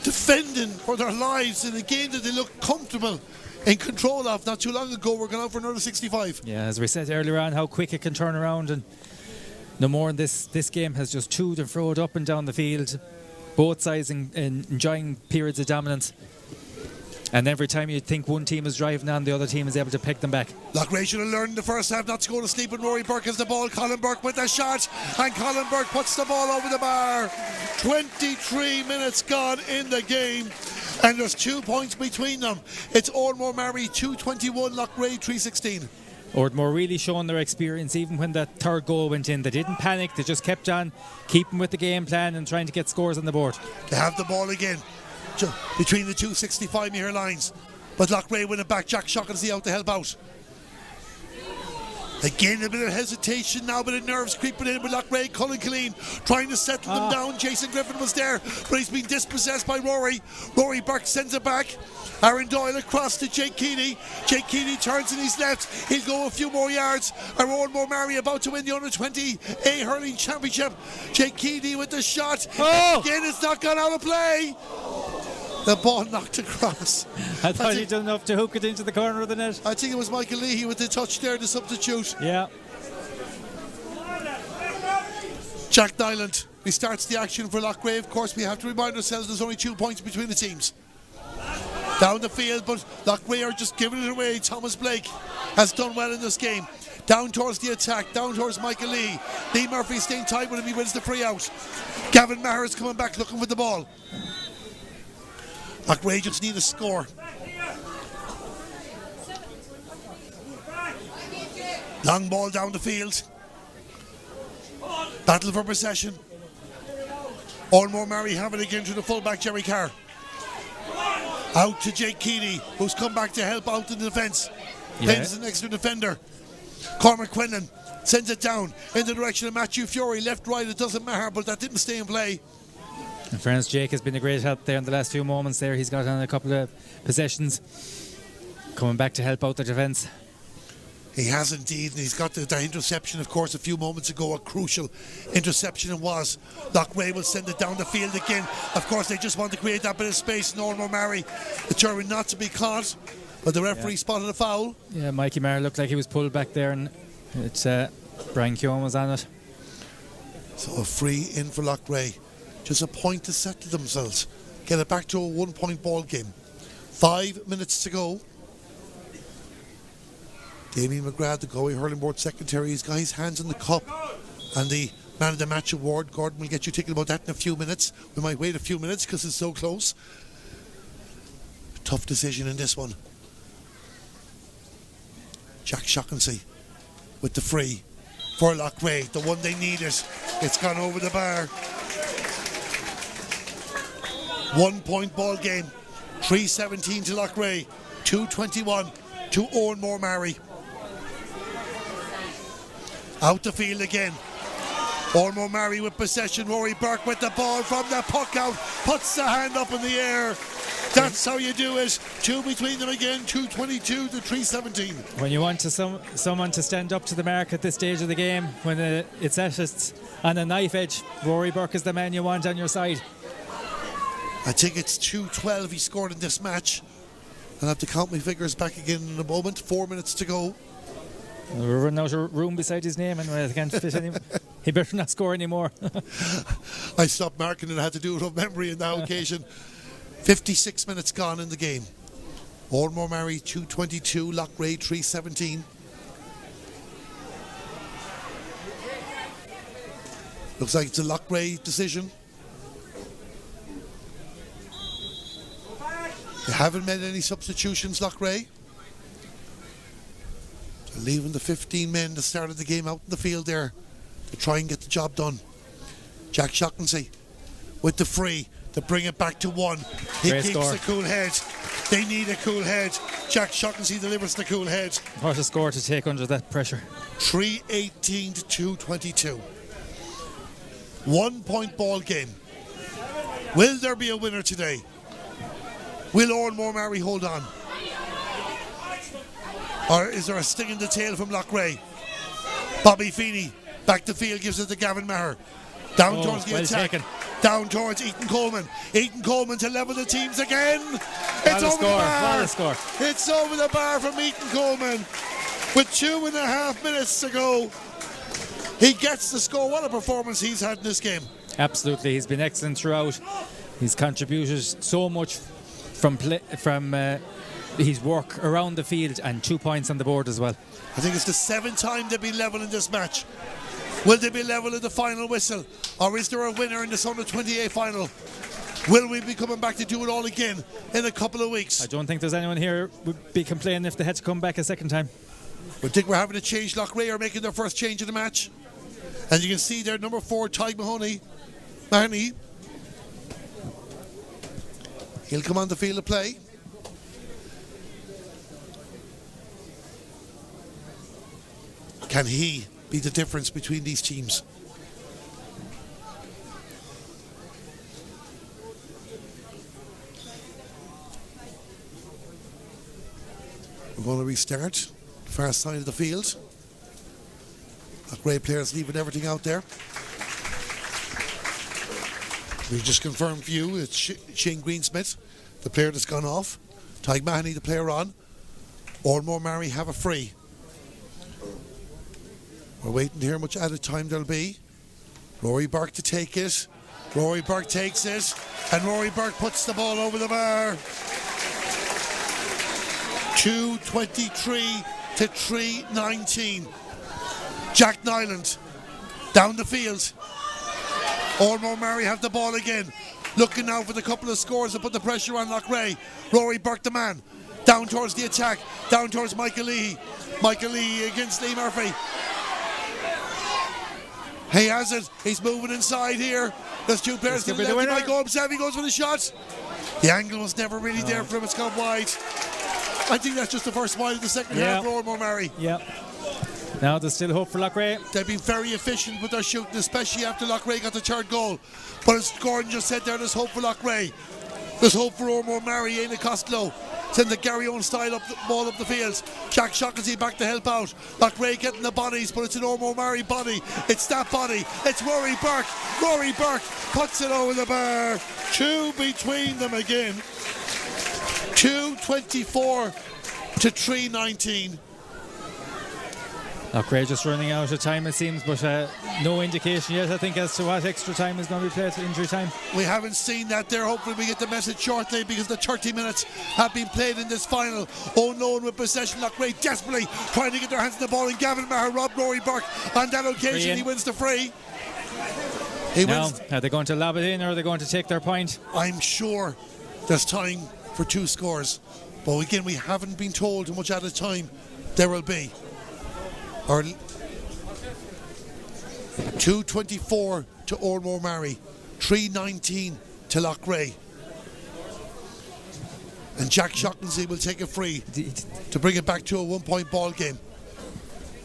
defending for their lives in a game that they look comfortable in control of. Not too long ago, we're going out for another 65. Yeah, as we said earlier on, how quick it can turn around, and no more. And this game has just toed and froed up and down the field, both sides enjoying periods of dominance. And every time you think one team is driving on, the other team is able to pick them back. Loughrea should have learned in the first half not to go to sleep, and Rory Burke has the ball. Colin Burke with the shot, and Colin Burke puts the ball over the bar. 23 minutes gone in the game, and there's 2 points between them. It's Oranmore Maree 2:21, Loughrea 3:16. Oranmore really showing their experience. Even when that third goal went in, they didn't panic. They just kept on keeping with the game plan and trying to get scores on the board. They have the ball again between the two 65-metre lines, but Loughrea win it back. Jack Shaughnessy out to help out. Again, a bit of hesitation now, a bit of nerves creeping in with Loughrea. Cullen Killeen trying to settle them down. Jason Griffin was there, but he's been dispossessed by Rory. Rory Burke sends it back. Aaron Doyle across to Jake Keady. Jake Keady turns in his left. He'll go a few more yards. And Oranmore Maree about to win the U20A Hurling Championship. Jake Keady with the shot. Again, it's not gone out of play. The ball knocked across. I thought he'd done enough to hook it into the corner of the net. I think it was Michael Leahy with the touch there, the substitute. Yeah. Jack Nyland restarts the action for Loughrea. Of course, we have to remind ourselves there's only 2 points between the teams. Down the field, but Loughrea are just giving it away. Thomas Blake has done well in this game. Down towards the attack, down towards Michael Lee. Lee Murphy staying tight with him, he wins the free out. Gavin Maher is coming back looking for the ball. Loughrea just need a score. Long ball down the field. Battle for possession. Oranmore Maree have it again to the fullback Jerry Carr. Out to Jake Keady, who's come back to help out in the defence. Plays as an extra defender. Cormac Quinlan sends it down in the direction of Matthew Fury. Left, right, it doesn't matter, but that didn't stay in play. In fairness, Jake has been a great help there in the last few moments there. He's got on a couple of possessions, coming back to help out the defence. He has indeed, and he's got the interception, of course, a few moments ago. A crucial interception it was. Loughrea will send it down the field again. Of course, they just want to create that bit of space. Oranmore Maree determined not to be caught, but the referee spotted a foul. Yeah, Mikey Maree looked like he was pulled back there, and it's Brian Keown was on it. So a free in for Loughrea. Just a point to settle themselves. Get it back to a 1-point ball game. 5 minutes to go. Damien McGrath, the Galway Hurling Board Secretary, he's got his hands in the cup and the Man of the Match award. Gordon will get you thinking about that in a few minutes. We might wait a few minutes because it's so close. Tough decision in this one. Jack Shaughnessy with the free for Loughrea, the one they needed. It's gone over the bar. 1-point ball game. 3:17 to Loughrea, 2:21 to Oranmore Maree. Out the field again. Oranmore Maree with possession. Rory Burke with the ball from the puck out. Puts the hand up in the air. That's how you do it. 2 between them again. 2:22 to 3:17. When you want someone to stand up to the mark at this stage of the game, when it's at its on a knife edge, Rory Burke is the man you want on your side. I think it's 2:12 he scored in this match. I'll have to count my figures back again in a moment. 4 minutes to go. We're running out of room beside his name and I can't fit anymore. He better not score anymore. I stopped marking and had to do it on memory on that occasion. 56 minutes gone in the game. Oranmore Maree 2:22, Loughrea 3:17. Looks like it's a Loughrea decision. They haven't made any substitutions, Loughrea. They're leaving the 15 men that started the game out in the field there to try and get the job done. Jack Shaughnessy with the free to bring it back to one. He Great keeps score. the cool head. They need a cool head. Jack Shaughnessy delivers the cool head. What a score to take under that pressure. 3:18 to 2:22. 1-point ball game. Will there be a winner today? Will Oranmore Maree hold on? Or is there a sting in the tail from Loughrea? Bobby Feeney back the field, gives it to Gavin Maher. Down towards the attack. Taken. Down towards Ethan Coleman. Ethan Coleman to level the teams again. It's over the bar. What a score. It's over the bar from Ethan Coleman. With 2.5 minutes to go. He gets the score. What a performance he's had in this game. Absolutely. He's been excellent throughout. He's contributed so much from his work around the field, and 2 points on the board as well. I think it's the 7th time they've been level in this match. Will they be level at the final whistle? Or is there a winner in this U20A final? Will we be coming back to do it all again in a couple of weeks? I don't think there's anyone here who would be complaining if they had to come back a second time. I think we're having to change. Loughrea are making their first change of the match. And you can see there, number 4, Ty Mahoney. He'll come on the field of play. Can he be the difference between these teams? We're going to restart the far side of the field. Loughrea players leaving everything out there. We just confirmed for you it's Shane Greensmith, the player that's gone off. Ty Mahoney, the player on. Oranmore Maree have a free. We're waiting to hear how much added time there'll be. Rory Burke to take it. Rory Burke takes it. And Rory Burke puts the ball over the bar. 2:23 to 3:19. Jack Nyland down the field. Oranmore Maree have the ball again. Looking now for the couple of scores to put the pressure on Loughrea. Rory Burke the man. Down towards the attack. Down towards Michael Leahy. Michael Leahy against Lee Murphy. He has it. He's moving inside here. There's two players to the left. He might go up. Savvy goes for the shot. The angle was never really there for him. It's gone wide. I think that's just the first wide of the second half for Oranmore Maree. Yeah. Now there's still hope for Loughrea. They've been very efficient with their shooting, especially after Loughrea got the third goal. But as Gordon just said there, there's hope for Loughrea. There's hope for Oranmore Maree, Aina Costello. Send the Gary Owen style ball up the field. Jack Shaughnessy back to help out. Loughrea getting the bodies, but it's an Oranmore Maree body. It's that body. It's Rory Burke. Rory Burke puts it over the bar. 2 between them again. 2:24 to 3:19. Loughrea just running out of time, it seems, but no indication yet, I think, as to what extra time is going to be played, injury time. We haven't seen that there. Hopefully we get the message shortly, because the 30 minutes have been played in this final. Unknown with possession. Loughrea desperately trying to get their hands on the ball, and Gavin Maher robbed Rory Burke on that occasion. He wins the free. Are they going to lob it in, or are they going to take their point? I'm sure there's time for 2 scores, but again, we haven't been told how much added time there will be. Or 2:24 to Oranmore Maree, 3:19 to Loughrea. And Jack Shaughnessy will take a free to bring it back to a 1-point ball game.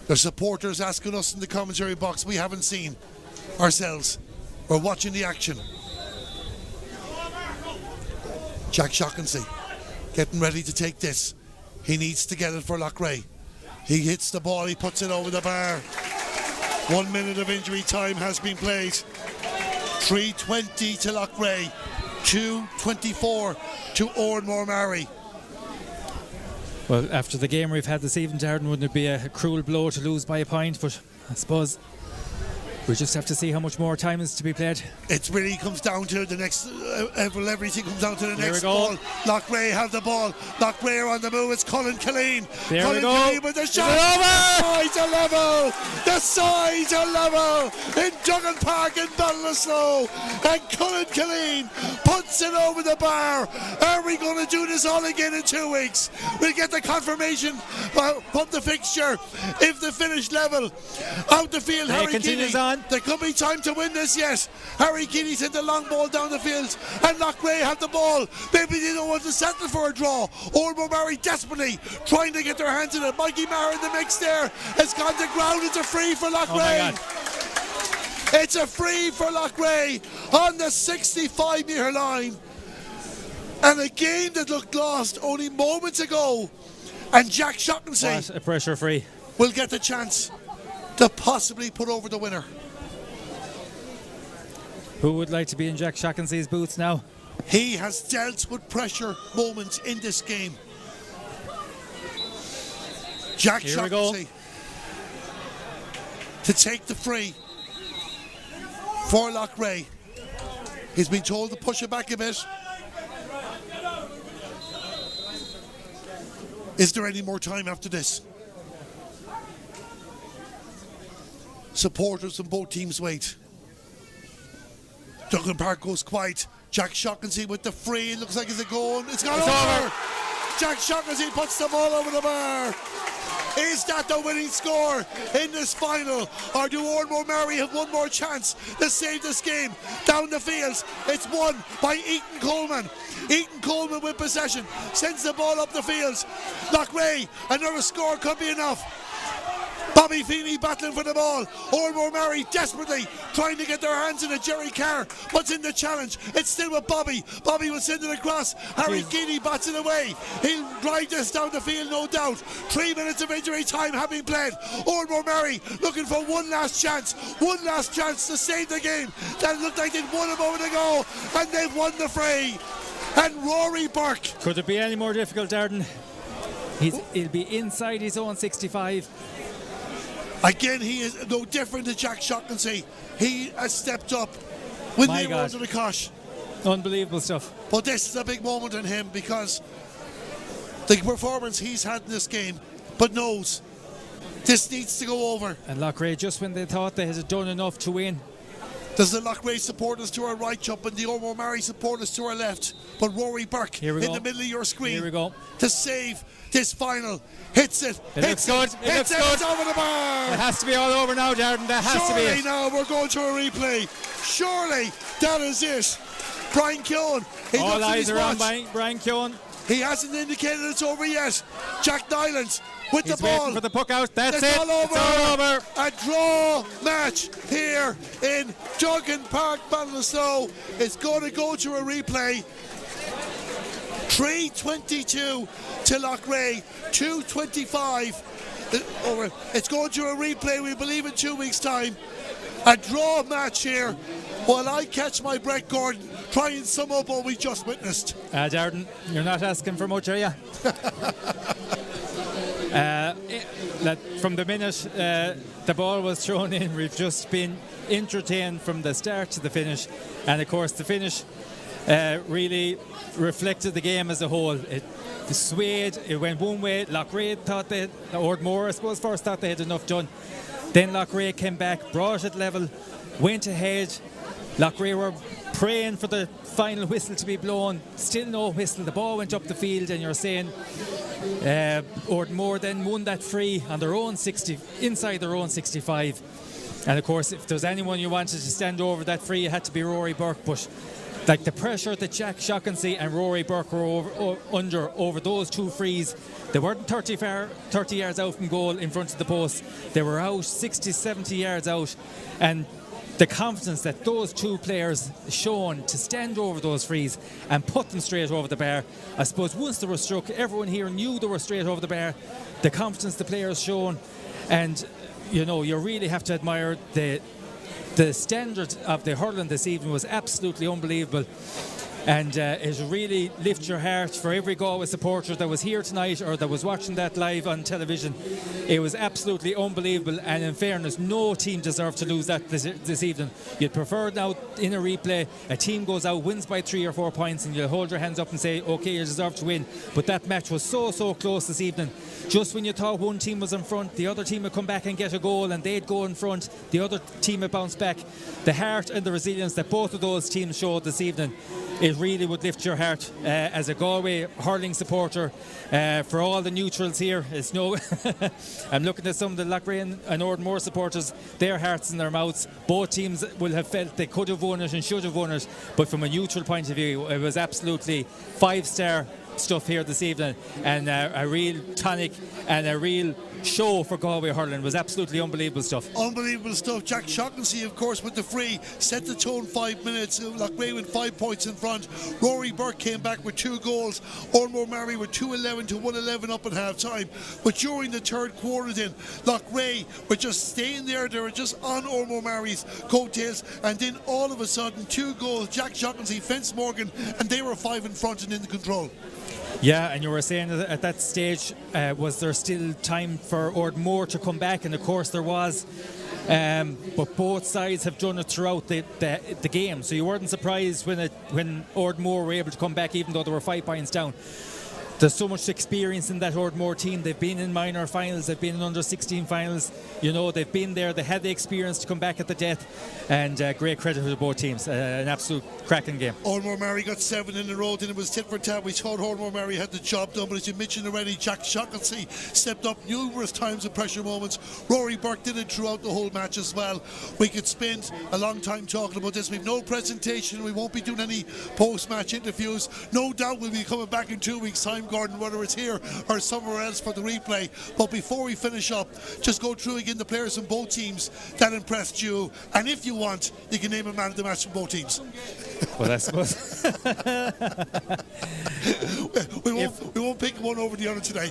The supporters asking us in the commentary box, we haven't seen ourselves. We're watching the action. Jack Shaughnessy getting ready to take this. He needs to get it for Loughrea. He hits the ball, he puts it over the bar. 1 minute of injury time has been played. 3:20 to Loughrea, 2:24 to Oranmore Maree. Well, after the game we've had this evening, Darren, wouldn't it be a cruel blow to lose by a point? But I suppose we just have to see how much more time is to be played. It really comes down to the next, everything comes down to the next we go. ball. Loughrea have the ball. Loughrea on the move. It's Colin Killeen. There Colin we go. Killeen with the shot. The sides are level. The sides are level in Duggan Park in Ballinasloe. And Colin Killeen puts it over the bar. Are we going to do this all again in 2 weeks? We'll get the confirmation from the fixture. If the finish level out the field, It Harry continues Keeley. on. There could be time to win this, yes. Harry Keeley sent the long ball down the field, and Loughrea had the ball. Maybe they don't want to settle for a draw. Oranmore Maree desperately trying to get their hands in it. Mikey Maher in the mix there has gone to ground. It's a free for Loughrea. It's a free for Loughrea on the 65-metre line. And a game that looked lost only moments ago. And Jack Shaughnessy What a pressure free. will get the chance to possibly put over the winner. Who would like to be in Jack Shaughnessy's boots now? He has dealt with pressure moments in this game. Jack Here we go. Shaughnessy to take the free for Loughrea. He's been told to push it back a bit. Is there any more time after this? Supporters on both teams wait. Duggan Park goes quiet. Jack Shaughnessy with the free. It looks like it's a goal. It's gone over. Jack Shaughnessy puts the ball over the bar. Is that the winning score in this final? Or do Oranmore Maree have one more chance to save this game? Down the field, it's won by Ethan Coleman. Ethan Coleman with possession. Sends the ball up the field. Loughrea, another score could be enough. Bobby Feeney battling for the ball. Oranmore Maree desperately trying to get their hands in it. Jerry Carr puts in the challenge. It's still with Bobby. Bobby will send it across. Harry Keeley bats it away. He'll drive this down the field, no doubt. 3 minutes of injury time have been played. Oranmore Maree looking for one last chance. One last chance to save the game. That looked like they'd won a moment ago. And they've won the fray. And Rory Burke. Could it be any more difficult, Darden? He'll be inside his own 65. Again, he is no different to Jack Shaughnessy. He has stepped up when they were under the cosh. Unbelievable stuff. But this is a big moment in him, because the performance he's had in this game, but knows this needs to go over. And Loughrea, just when they thought they had done enough to win. There's the Loughrea supporters to our right, Chup, and the Oranmore Maree supporters to our left. But Rory Burke in the middle of your screen. Here we go. To save this final. Hits it. It looks good. It's over the bar. It has to be all over now, Darden. That has to be it. Surely now we're going to a replay. Surely that is it. Brian Keown. All eyes are on Brian Keown. He hasn't indicated it's over yet. Jack Nyland with He's the ball. waiting for the puck out. That's it's it. All over. It's all over. A draw match here in Duggan Park, Ballinasloe. It's going to go to a replay. 3:22 to Loughrea, 2:25. It's going to a replay, we believe, in 2 weeks' time. A draw match here. While I catch my breath, Gordon, try and sum up what we just witnessed. Darden, you're not asking for much, are you? From the minute the ball was thrown in, we've just been entertained from the start to the finish. And of course, the finish really reflected the game as a whole. It swayed, it went one way. Loughrea thought they, or Ardmore, I suppose, first thought they had enough done. Then Loughrea came back, brought it level, went ahead. Loughrea were praying for the final whistle to be blown. Still no whistle. The ball went up the field, and you're saying Oranmore then won that free on their own 60, inside their own 65. And of course, if there's anyone you wanted to stand over that free, it had to be Rory Burke. But like the pressure that Jack Shaughnessy and Rory Burke were under over those two frees, they weren't 30 yards out from goal in front of the post. They were out 60, 70 yards out. And the confidence that those two players shown to stand over those frees and put them straight over the bar. I suppose once they were struck, everyone here knew they were straight over the bar. The confidence the players shown, and you know, you really have to admire the standard of the hurling this evening was absolutely unbelievable. And it really lifts your heart for every Galway supporter that was here tonight or that was watching that live on television. It was absolutely unbelievable, and in fairness, no team deserved to lose that this evening. You'd prefer now in a replay, a team goes out, wins by 3 or 4 points, and you'll hold your hands up and say, okay, you deserve to win. But that match was so close this evening. Just when you thought one team was in front, the other team would come back and get a goal, and they'd go in front, the other team would bounce back. The heart and the resilience that both of those teams showed this evening, it really would lift your heart as a Galway hurling supporter. For all the neutrals here, it's no I'm looking at some of the Loughrea and Oranmore supporters, their hearts in their mouths. Both teams will have felt they could have won it and should have won it, but from a neutral point of view, it was absolutely 5-star stuff here this evening, and a real tonic and a real show for Galway hurling. Was absolutely unbelievable stuff. Unbelievable stuff. Jack Shaughnessy, of course, with the free, set the tone 5 minutes. Loughrea with 5 points in front. Rory Burke came back with 2 goals. Oranmore Maree were 2-11 to 1-11 up at half time. But during the third quarter then, Loughrea were just staying there. They were just on Oranmore Maree's coattails, and then all of a sudden 2 goals. Jack Shaughnessy, Fence Morgan, and they were 5 in front and in the control. Yeah, and you were saying that at that stage, was there still time for Ardmore to come back? And of course there was, but both sides have done it throughout the game, so you weren't surprised when Ardmore were able to come back, even though they were 5 points down. There's so much experience in that Ardmore team. They've been in minor finals, they've been in under 16 finals. You know, they've been there, they had the experience to come back at the death, and great credit to both teams. An absolute cracking game. Oranmore Maree got 7 in a row, then it was tit for tat. We thought Oranmore Maree had the job done, but as you mentioned already, Jack Shaughnessy stepped up numerous times in pressure moments. Rory Burke did it throughout the whole match as well. We could spend a long time talking about this. We've no presentation, we won't be doing any post-match interviews. No doubt we'll be coming back in 2 weeks' time, Gordon, whether it's here or somewhere else for the replay. But before we finish up, just go through again the players from both teams that impressed you, and if you want, you can name a man of the match from both teams. Well, I suppose we won't pick one over the other today.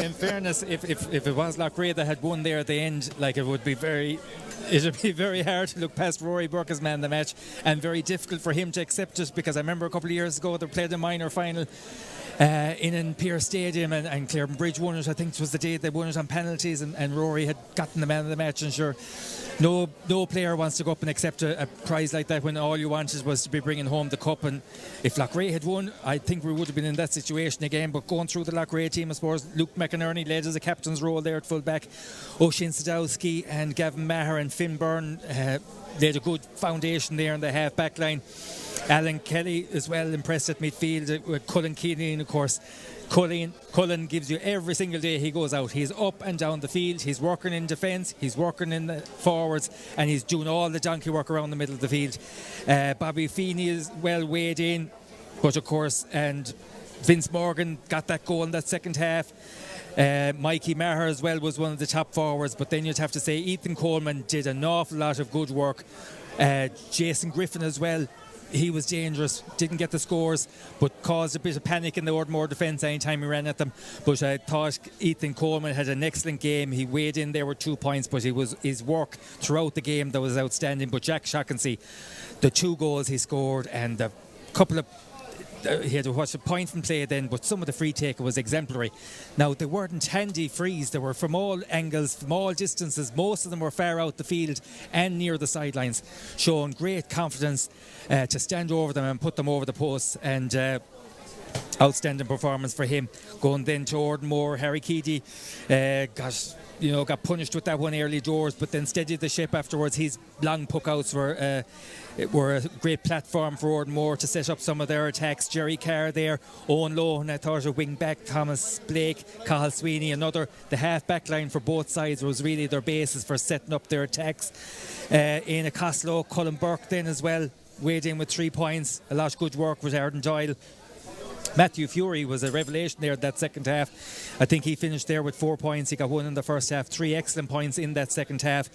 In fairness, if it was Loughrea that had won there at the end, like, it would be very hard to look past Rory Burke as man of the match, and very difficult for him to accept it, because I remember a couple of years ago they played a minor final in Pearse Stadium, and Clareton Bridge won it. I think it was the day they won it on penalties, and Rory had gotten the man of the match. And sure, no player wants to go up and accept a prize like that when all you wanted was to be bringing home the cup. And if Loughrea had won, I think we would have been in that situation again. But going through the Loughrea team, I suppose Luke McInerney led as a captain's role there at full back. O'Shane Sadowski and Gavin Maher and Finn Byrne laid a good foundation there in the half back line. Alan Kelly as well impressed at midfield with Cullen Keane, of course. Cullen gives you every single day he goes out. He's up and down the field. He's working in defence. He's working in the forwards, and he's doing all the donkey work around the middle of the field. Bobby Feeney is well weighed in, but of course, and Vince Morgan got that goal in that second half. Mikey Maher as well was one of the top forwards, but then you'd have to say Ethan Coleman did an awful lot of good work. Jason Griffin as well he was dangerous, didn't get the scores, but caused a bit of panic in the Oranmore defence anytime he ran at them. But I thought Ethan Coleman had an excellent game. He weighed in there with 2 points, but his work throughout the game that was outstanding. But Jack Shaughnessy, the 2 goals he scored and the couple of he had to watch a point from play then, but some of the free taker was exemplary. Now, they weren't handy frees. They were from all angles, from all distances. Most of them were far out the field and near the sidelines, showing great confidence to stand over them and put them over the posts. And outstanding performance for him. Going then to Oranmore, Harry Keady got punished with that one early doors, but then steadied the ship afterwards. His long puck-outs were a great platform for Oranmore to set up some of their attacks. Jerry Carr there, Owen Lowe, and I thought a wing back, Thomas Blake, Cathal Sweeney, the half back line for both sides was really their basis for setting up their attacks. Éanna Costello, Colin Burke then as well, weighed in with 3 points. A lot of good work with Ardon Doyle. Matthew Fury was a revelation there that second half. I think he finished there with 4 points. He got 1 in the first half, 3 excellent points in that second half.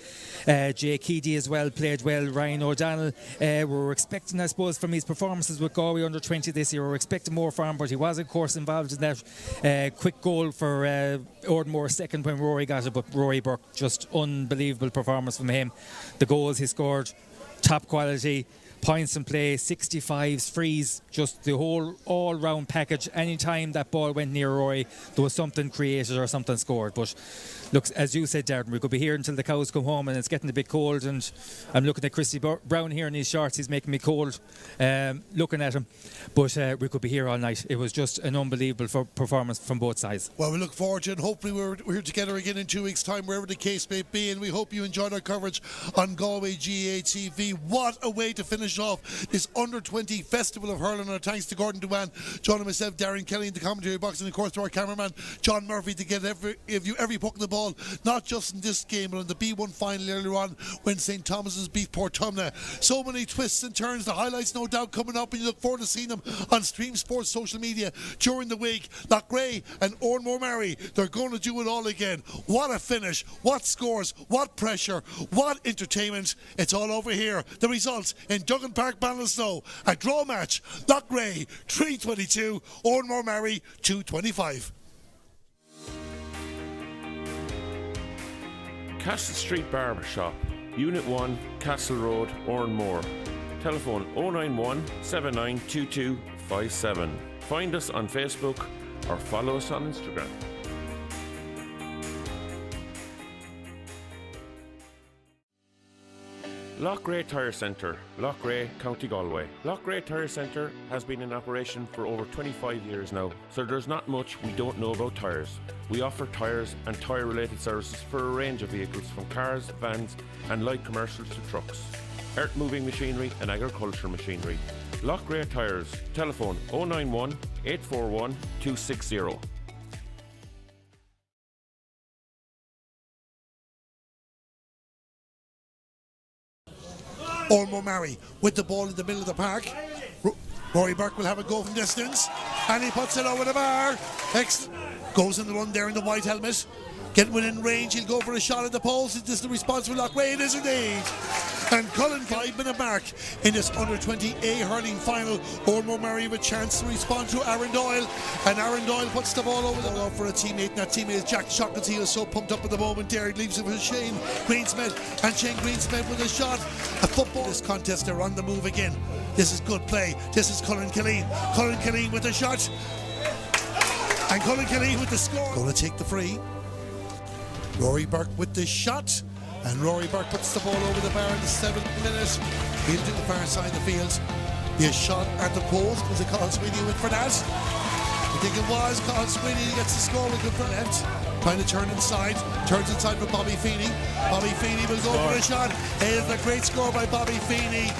Jay Keady as well played well. Ryan O'Donnell, we were expecting, I suppose, from his performances with Galway under 20 this year, we were expecting more from him, but he was of course involved in that quick goal for Oranmore second when Rory got it. But Rory Burke, just unbelievable performance from him. The goals he scored, top quality. Points in play, 65s, frees, just the whole all-round package. Anytime that ball went near Rory, there was something created or something scored. But look, as you said, Darren, we could be here until the cows come home, and it's getting a bit cold. And I'm looking at Christy Brown here in his shorts. He's making me cold looking at him. But we could be here all night. It was just an unbelievable performance from both sides. Well, we look forward to it, and hopefully we're here together again in 2 weeks' time, wherever the case may be. And we hope you enjoyed our coverage on Galway GAA TV. What a way to finish off this under-20 Festival of Hurling. And our thanks to Gordon Dewan, John and myself, Darren Kelly in the commentary box, and of course to our cameraman John Murphy to get every puck in the ball, not just in this game but in the B1 final earlier on when St. Thomas's beat Portumna. So many twists and turns, the highlights no doubt coming up, and you look forward to seeing them on Stream Sports social media during the week. Loughrea and Oranmore Maree, they're going to do it all again. What a finish, what scores, what pressure, what entertainment. It's all over here. The results in Duggan Park, Ballinasloe, a draw match. Loughrea 322, Oranmore Maree 225. Castle Street Barbershop, Unit 1, Castle Road, Oranmore. Telephone 091 7922 57. Find us on Facebook or follow us on Instagram. Loughrea Tire Centre, Loughrea, County Galway. Loughrea Tire Centre has been in operation for over 25 years now, so there's not much we don't know about tyres. We offer tyres and tyre-related services for a range of vehicles, from cars, vans and light commercials to trucks, earth-moving machinery and agricultural machinery. Loughrea Tyres, telephone 091 841 260. Oranmore Maree with the ball in the middle of the park. Rory Burke will have a go from distance, and he puts it over the bar. Goes in the run there in the white helmet. Getting within range, he'll go for a shot at the post. Is this the response for Loughrea? It is indeed. And Cullen 5-minute mark in this under-20A hurling final. Oranmore Maree with a chance to respond to Aaron Doyle, and Aaron Doyle puts the ball over the ball for a teammate, and that teammate is Jack Shaughnessy. He is so pumped up at the moment there. He leaves it for Shane Greensmith, and Shane Greensmith with a shot. A football. This contest, they're on the move again. This is good play. This is Cullen Killeen. Cullen Killeen with the shot, and Cullen Killeen with the score. Going to take the free. Rory Burke with the shot, and Rory Burke puts the ball over the bar in the 7th minute. Into the far side of the field. The shot at the post. Was it Cathal Sweeney went for that? I think it was Cathal Sweeney. Gets the score with good for left. Trying to turn inside. Turns inside for Bobby Feeney. Bobby Feeney will go for a shot. It is a great score by Bobby Feeney.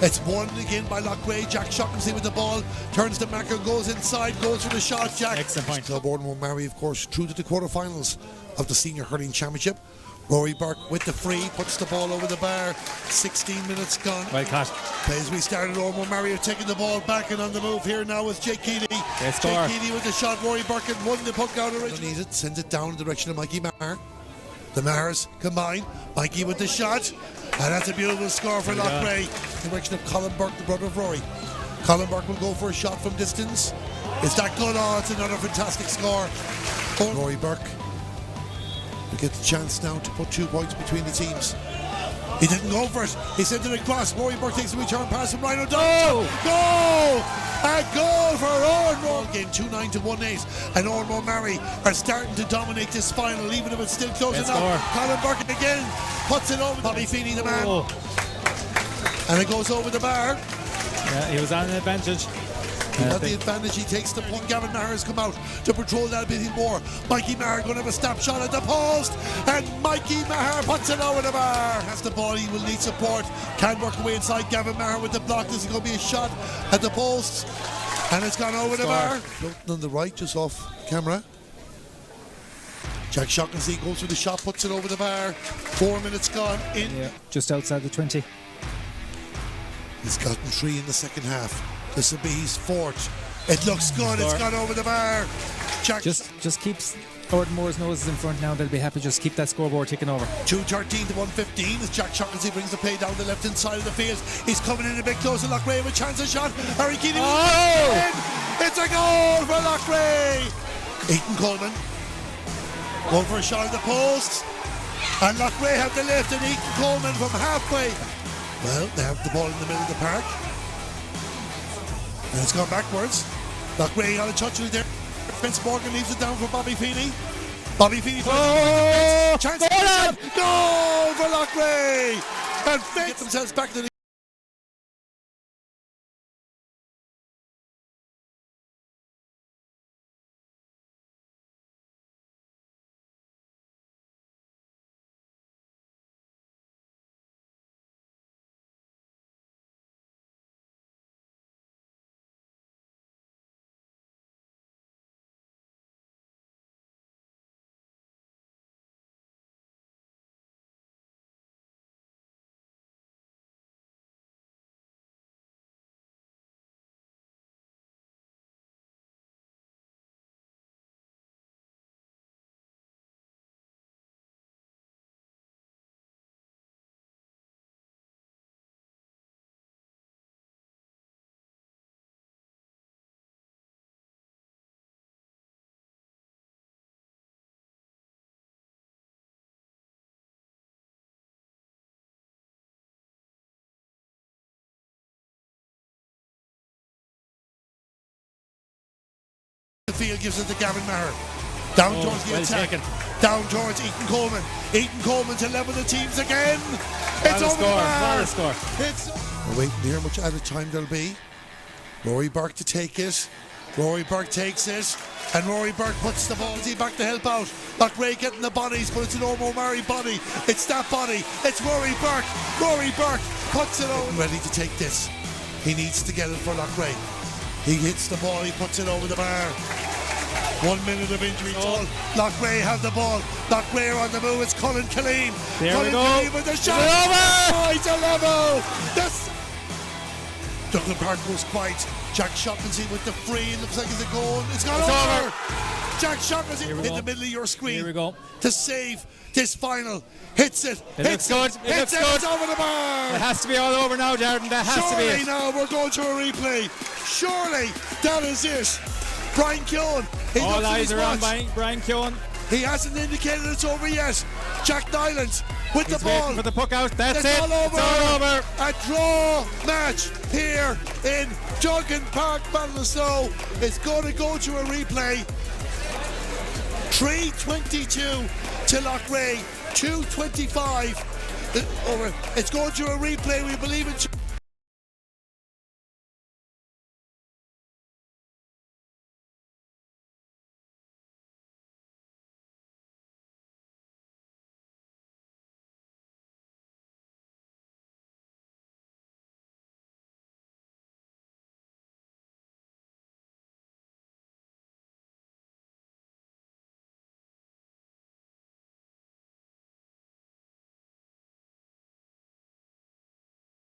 It's won again by Loughrea. Jack Shaughnessy with the ball. Turns to Macker, goes inside, goes for the shot. Jack. Excellent point. Club Oranmore Maree, of course, through to the quarterfinals of the Senior Hurling Championship. Rory Burke with the free, puts the ball over the bar. 16 minutes gone. Well caught. As we started, Oranmore Maree are taking the ball back, and on the move here now is Jake Keady. Jake Keady with the shot. Rory Burke had won the puck out originally. Sends it down in the direction of Mikey Marr. The Mars combine. Mikey with the shot. And that's a beautiful score for Loughrea. The direction of Colin Burke, the brother of Rory. Colin Burke will go for a shot from distance. Is that good? Oh, it's another fantastic score. Rory Burke will get the chance now to put 2 points between the teams. He didn't go for it. He sent it across. Rory Burke takes a return pass from Ryan O'Donnell. Goal! A goal for Oranmore. Game 2-9 to 1-8. And Oranmore Maree are starting to dominate this final, even if it's still close enough. Colin Burke again puts it over. Bobby Feeney, the man. And it goes over the bar. Yeah, he was on an advantage. He got the advantage. He takes the point. Gavin Maher has come out to patrol that a bit more. Mikey Maher going to have a snap shot at the post, and Mikey Maher puts it over the bar. Has the ball. He will need support. Can work away inside. Gavin Maher with the block. This is going to be a shot at the post, and it's gone over the bar. Floating on the right, just off camera. Jack Shaughnessy goes for the shot, puts it over the bar. 4 minutes gone in. Yeah, just outside the 20. He's gotten 3 in the second half. This will be his 4th. It looks good. It's gone over the bar. Jack just keeps Oranmore's noses in front now. They'll be happy. Just keep that scoreboard ticking over. 2:13 to 1:15 as Jack Shaughnessy brings the play down the left-hand side of the field. He's coming in a bit closer. Loughrea with chance of shot. Harry Keating. It's a goal for Loughrea. Ethan Coleman going for a shot at the post. And Loughrea have the lift, and Ethan Coleman from halfway. Well, they have the ball in the middle of the park. And it's gone backwards. Loughrea got a touch with it there. Vince Morgan leaves it down for Bobby Feeney. Bobby Feeney. Chance. Goal for Loughrea. And get themselves back to the field, gives it to Gavin Maher. Down towards the attack. Down towards Ethan Coleman. Ethan Coleman to level the teams again. It's over the bar. We're waiting to hear much added time there'll be. Rory Burke to take it. Rory Burke takes it. And Rory Burke puts the ball back to help out. Loughrea getting the bodies, but it's an Oranmore Maree body. It's that body. It's Rory Burke. Rory Burke puts it over. Ready to take this. He needs to get it for Loughrea. He hits the ball. He puts it over the bar. 1 minute of injury toll. Loughrea have the ball. Loughrea on the move. It's Colin Killeen. There we go. Killeen with the shot. Oh, it's a level. Dublin Park goes quiet. Jack Shaughnessy with the free. It looks like it's a goal. It's gone over. Jack Shaughnessy in the middle of your screen. Here we go. To save this final. Hits it. It looks good. It's over the bar. It has to be all over now, Darren. That has to be it. Surely now we're going to a replay. Surely that is it. Brian Keown. All eyes are on Brian Keown. He hasn't indicated it's over yet. Jack Nyland with the ball. Waiting for the puck out. That's it. All over. It's all over. A draw match here in Duggan Park, Ballinasloe. It's going to go to a replay. 3:22 to Loughrea. 2:25. It's going to a replay. We believe it.